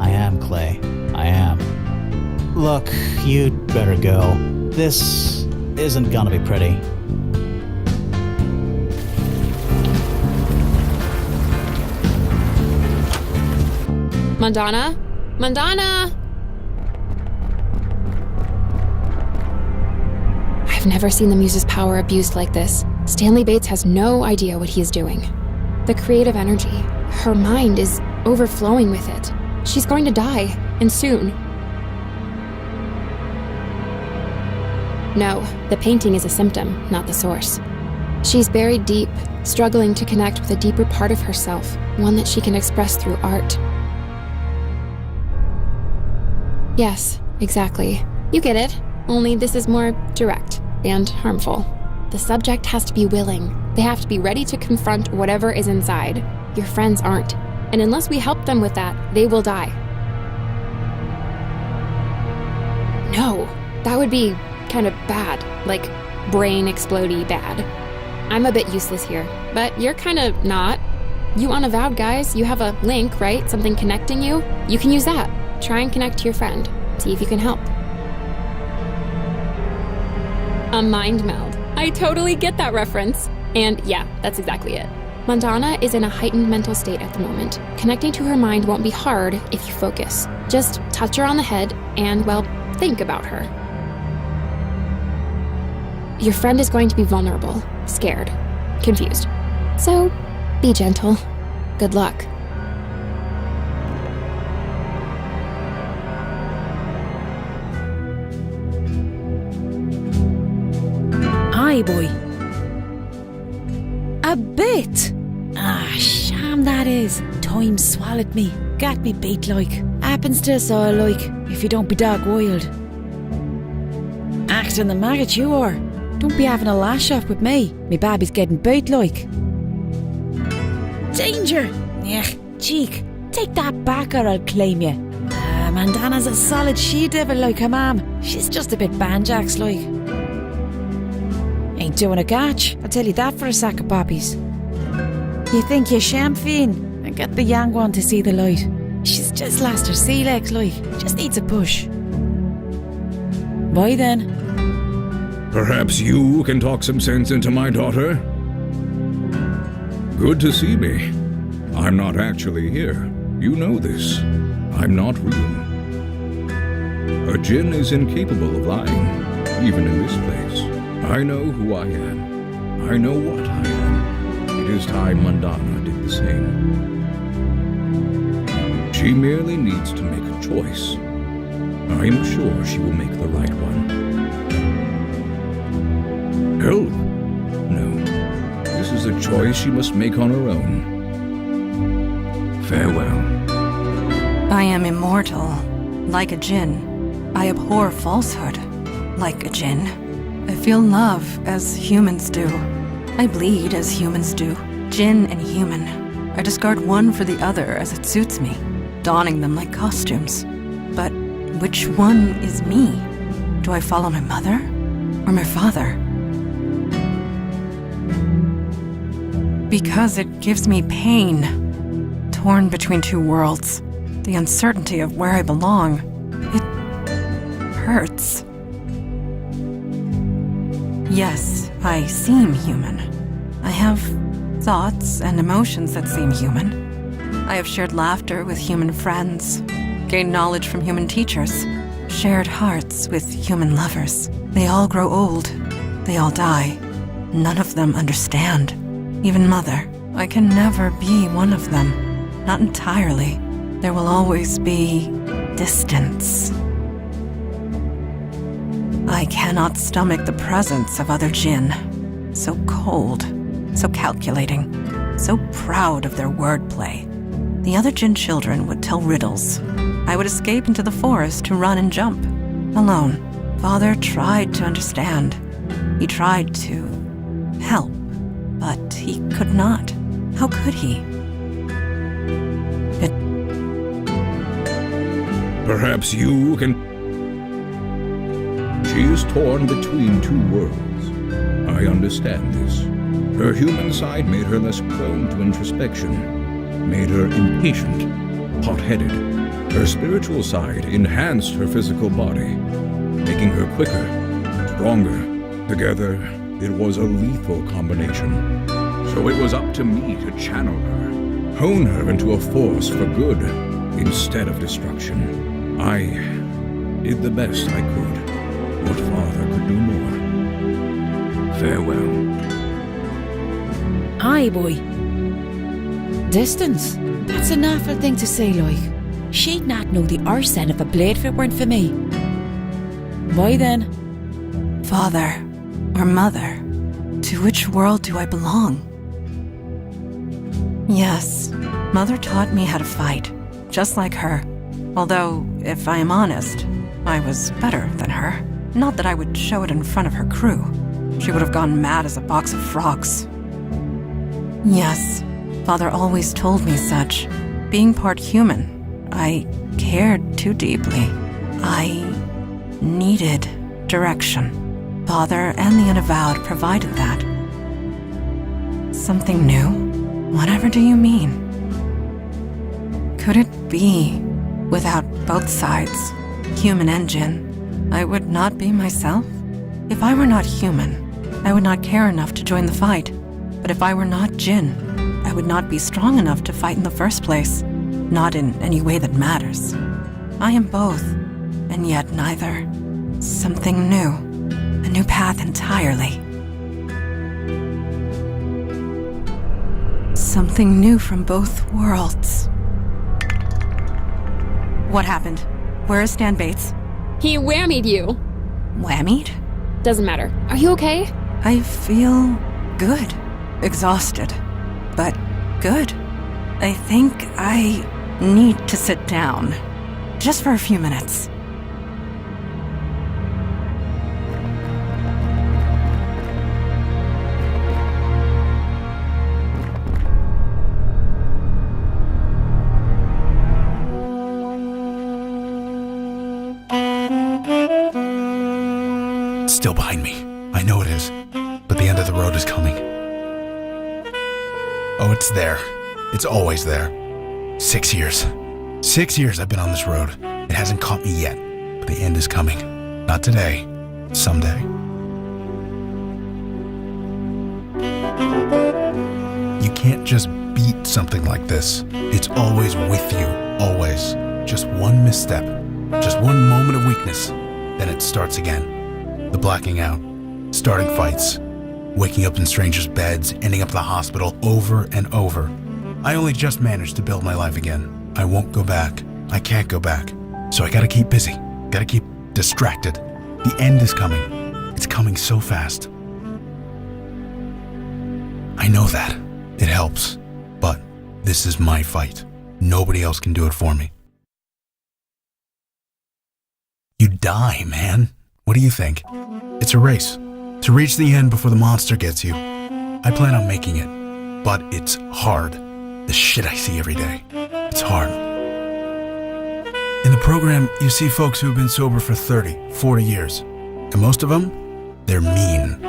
I: I am, Clay. I am. Look, you'd better go. This isn't gonna be pretty.
E: Mandana? Mandana! I've never seen the Muse's power abused like this. Stanley Bates has no idea what he is doing. The creative energy, her mind is overflowing with it. She's going to die, and soon. No, the painting is a symptom, not the source. She's buried deep, struggling to connect with a deeper part of herself, one that she can express through art. Yes, exactly. You get it, only this is more direct and harmful. The subject has to be willing. They have to be ready to confront whatever is inside. Your friends aren't, and unless we help them with that, they will die. No, that would be kind of bad, like brain explodey bad. I'm a bit useless here, but you're kind of not. You unavowed guys, you have a link, right? Something connecting you? You can use that. Try and connect to your friend. See if you can help. A mind meld. I totally get that reference. And yeah, that's exactly it. Mandana is in a heightened mental state at the moment. Connecting to her mind won't be hard if you focus. Just touch her on the head and, well, think about her. Your friend is going to be vulnerable, scared, confused. So, be gentle. Good luck.
L: Aye, boy. A bit. Sham that is. Time swallowed me. Got me beat like. Happens to us all like, if you don't be dog wild. Acting the maggot you are. Don't be having a lash off with me. Me baby's getting beat like. Danger! Ech, cheek. Take that back or I'll claim you. Mandana's a solid she-devil like her mam. She's just a bit banjax like. Ain't doing a catch, I'll tell you that for a sack of poppies. You think you're champagne and get the young one to see the light. She's just lost her sea legs like, just needs a push. Bye then.
M: Perhaps you can talk some sense into my daughter? Good to see me. I'm not actually here. You know this. I'm not real. A djinn is incapable of lying, even in this place. I know who I am. I know what I am. It is time Mandana did the same. She merely needs to make a choice. I am sure she will make the right one. Help? No. This is a choice she must make on her own. Farewell.
D: I am immortal, like a djinn. I abhor falsehood, like a djinn. I feel love as humans do. I bleed as humans do. Djinn and human. I discard one for the other as it suits me, donning them like costumes. But which one is me? Do I follow my mother or my father? Because it gives me pain. Torn between two worlds. The uncertainty of where I belong. It hurts. Yes, I seem human. I have thoughts and emotions that seem human. I have shared laughter with human friends, gained knowledge from human teachers, shared hearts with human lovers. They all grow old. They all die. None of them understand. Even Mother. I can never be one of them. Not entirely. There will always be distance. I cannot stomach the presence of other djinn. So cold, so calculating, so proud of their wordplay. The other djinn children would tell riddles. I would escape into the forest to run and jump, alone. Father tried to understand. He tried to help, but he could not. How could he?
M: Perhaps you can... She is torn between two worlds. I understand this. Her human side made her less prone to introspection, made her impatient, hot-headed. Her spiritual side enhanced her physical body, making her quicker, stronger. Together, it was a lethal combination. So it was up to me to channel her, hone her into a force for good instead of destruction. I did the best I could. What father could do more? Farewell.
L: Aye, boy. Distance. That's an awful thing to say, like. She'd not know the arse end of a blade if it weren't for me. Why then?
D: Father or mother, to which world do I belong? Yes, Mother taught me how to fight, just like her. Although, if I am honest, I was better than her. Not that I would show it in front of her crew. She would have gone mad as a box of frogs. Yes, Father always told me such. Being part human, I cared too deeply. I needed direction. Father and the Unavowed provided that. Something new? Whatever do you mean? Could it be, without both sides, human and djinn, I would not be myself? If I were not human, I would not care enough to join the fight. But if I were not djinn, I would not be strong enough to fight in the first place. Not in any way that matters. I am both, and yet neither. Something new. A new path entirely. Something new from both worlds. What happened? Where is Stan Bates?
E: He whammied you.
D: Whammied?
E: Doesn't matter. Are you okay?
D: I feel good. Exhausted. But good. I think I need to sit down. Just for a few minutes.
B: It's still behind me. I know it is. But the end of the road is coming. Oh, it's there. It's always there. 6 years. 6 years I've been on this road. It hasn't caught me yet. But the end is coming. Not today. Someday. You can't just beat something like this. It's always with you, always. Just one misstep, just one moment of weakness, then it starts again. The blacking out, starting fights, waking up in strangers' beds, ending up in the hospital over and over. I only just managed to build my life again. I won't go back. I can't go back. So I gotta keep busy, gotta keep distracted. The end is coming. It's coming so fast. I know that. It helps. But this is my fight. Nobody else can do it for me. You die, man. What do you think? It's a race. To reach the end before the monster gets you. I plan on making it. But it's hard. The shit I see every day. It's hard. In the program, you see folks who have been sober for 30, 40 years. And most of them, they're mean.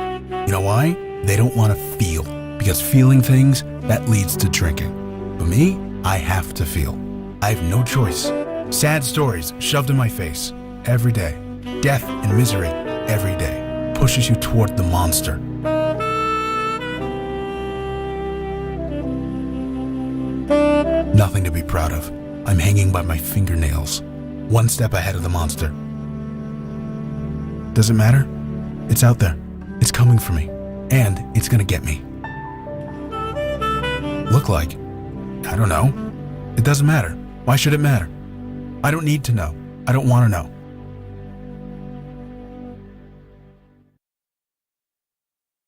B: You know why? They don't want to feel. Because feeling things, that leads to drinking. But me, I have to feel. I have no choice. Sad stories shoved in my face. Every day. Death and misery every day. Pushes you toward the monster. Nothing to be proud of. I'm hanging by my fingernails. One step ahead of the monster. Does it matter? It's out there. It's coming for me. And it's gonna get me. Look like? I don't know. It doesn't matter. Why should it matter? I don't need to know. I don't want to know.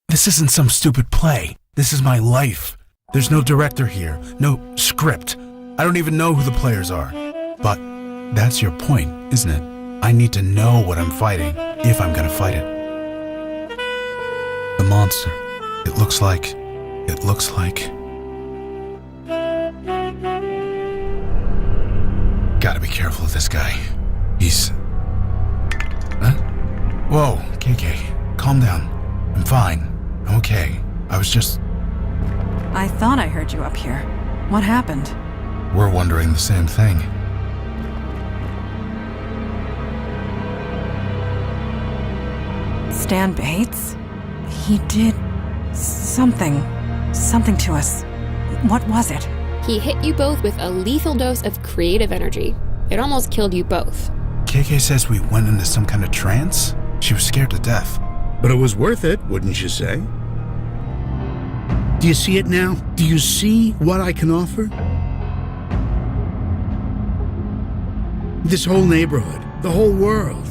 B: This isn't some stupid play. This is my life. There's no director here, no script. I don't even know who the players are. But that's your point, isn't it? I need to know what I'm fighting if I'm gonna fight it. The monster. It looks like... Gotta be careful of this guy. He's... Huh? Whoa, KK, calm down. I'm fine. I'm okay. I was just...
D: I thought I heard you up here. What happened?
B: We're wondering the same thing.
D: Stan Bates? He did... something to us. What was it?
E: He hit you both with a lethal dose of creative energy. It almost killed you both.
B: KK says we went into some kind of trance? She was scared to death.
K: But it was worth it, wouldn't you say? Do you see it now? Do you see what I can offer? This whole neighborhood, the whole world.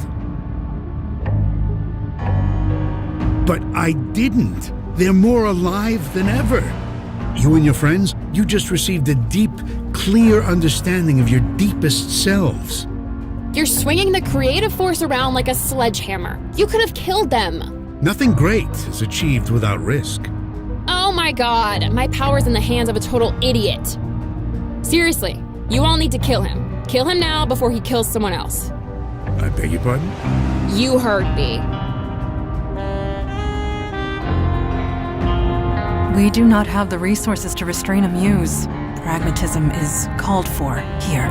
K: But I didn't. They're more alive than ever. You and your friends, you just received a deep, clear understanding of your deepest selves.
E: You're swinging the creative force around like a sledgehammer. You could have killed them.
K: Nothing great is achieved without risk.
E: Oh my god, my power's in the hands of a total idiot. Seriously, you all need to kill him. Kill him now before he kills someone else.
K: I beg your pardon?
E: You heard me.
D: We do not have the resources to restrain a muse. Pragmatism is called for here.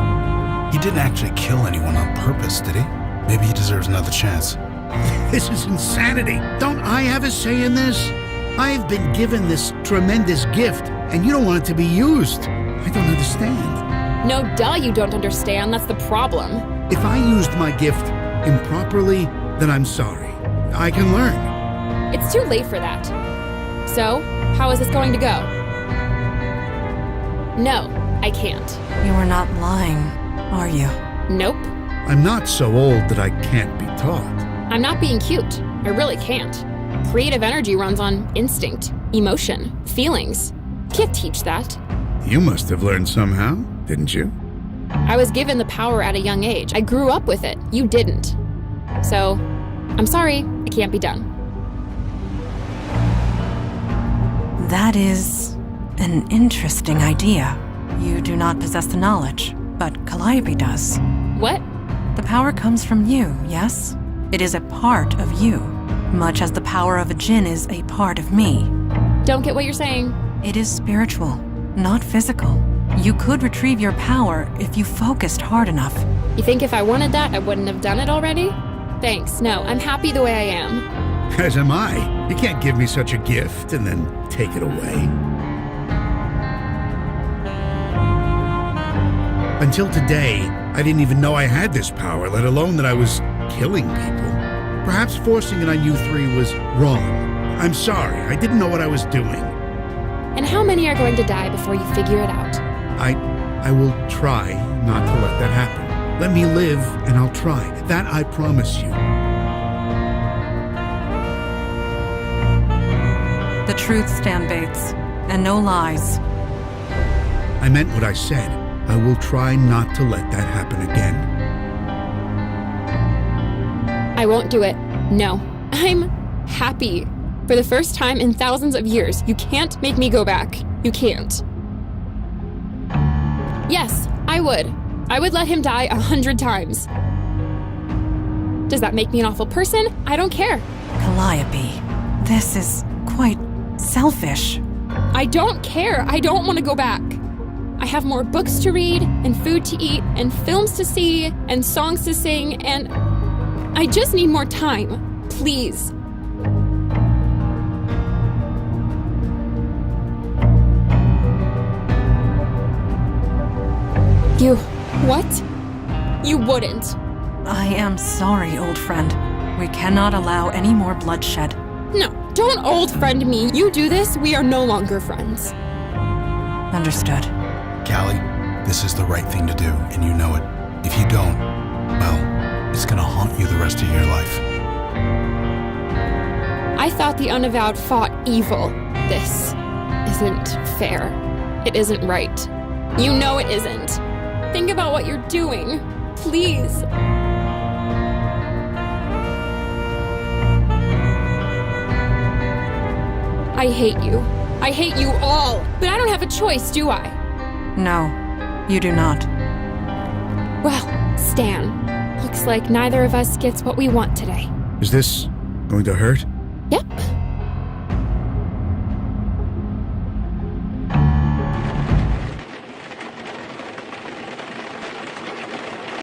B: He didn't actually kill anyone on purpose, did he? Maybe he deserves another chance.
K: This is insanity. Don't I have a say in this? I've been given this tremendous gift, and you don't want it to be used. I don't understand.
E: No, duh, you don't understand. That's the problem.
K: If I used my gift improperly, then I'm sorry. I can learn.
E: It's too late for that. So, how is this going to go? No, I can't.
D: You are not lying, are you?
E: Nope.
K: I'm not so old that I can't be taught.
E: I'm not being cute. I really can't. Creative energy runs on instinct, emotion, feelings. Can't teach that.
K: You must have learned somehow, didn't you?
E: I was given the power at a young age. I grew up with it. You didn't. So, I'm sorry, it can't be done.
D: That is an interesting idea. You do not possess the knowledge, but Calliope does.
E: What?
D: The power comes from you, yes? It is a part of you, much as the power of a djinn is a part of me.
E: Don't get what you're saying.
D: It is spiritual, not physical. You could retrieve your power if you focused hard enough.
E: You think if I wanted that, I wouldn't have done it already? Thanks, no, I'm happy the way I am.
K: As am I. You can't give me such a gift and then take it away. Until today, I didn't even know I had this power, let alone that I was killing people. Perhaps forcing it on you three was wrong. I'm sorry, I didn't know what I was doing.
E: And how many are going to die before you figure it out?
K: I will try not to let that happen. Let me live, and I'll try. That I promise you.
D: The truth, Stan Bates, and no lies.
K: I meant what I said. I will try not to let that happen again.
E: I won't do it. No. I'm happy. For the first time in thousands of years, you can't make me go back. You can't. Yes, I would. I would let him die 100 times. Does that make me an awful person? I don't care.
D: Calliope, this is quite selfish.
E: I don't care. I don't want to go back. I have more books to read, and food to eat, and films to see, and songs to sing, and I just need more time. Please. You... what? You wouldn't.
D: I am sorry, old friend. We cannot allow any more bloodshed.
E: No, don't old friend me. You do this, we are no longer friends.
D: Understood.
B: Callie, this is the right thing to do, and you know it. If you don't, well, it's gonna haunt you the rest of your life.
E: I thought the Unavowed fought evil. This isn't fair. It isn't right. You know it isn't. Think about what you're doing. Please. I hate you. I hate you all. But I don't have a choice, do I?
D: No, you do not.
E: Well, Stan, looks like neither of us gets what we want today.
K: Is this going to hurt?
E: Yep.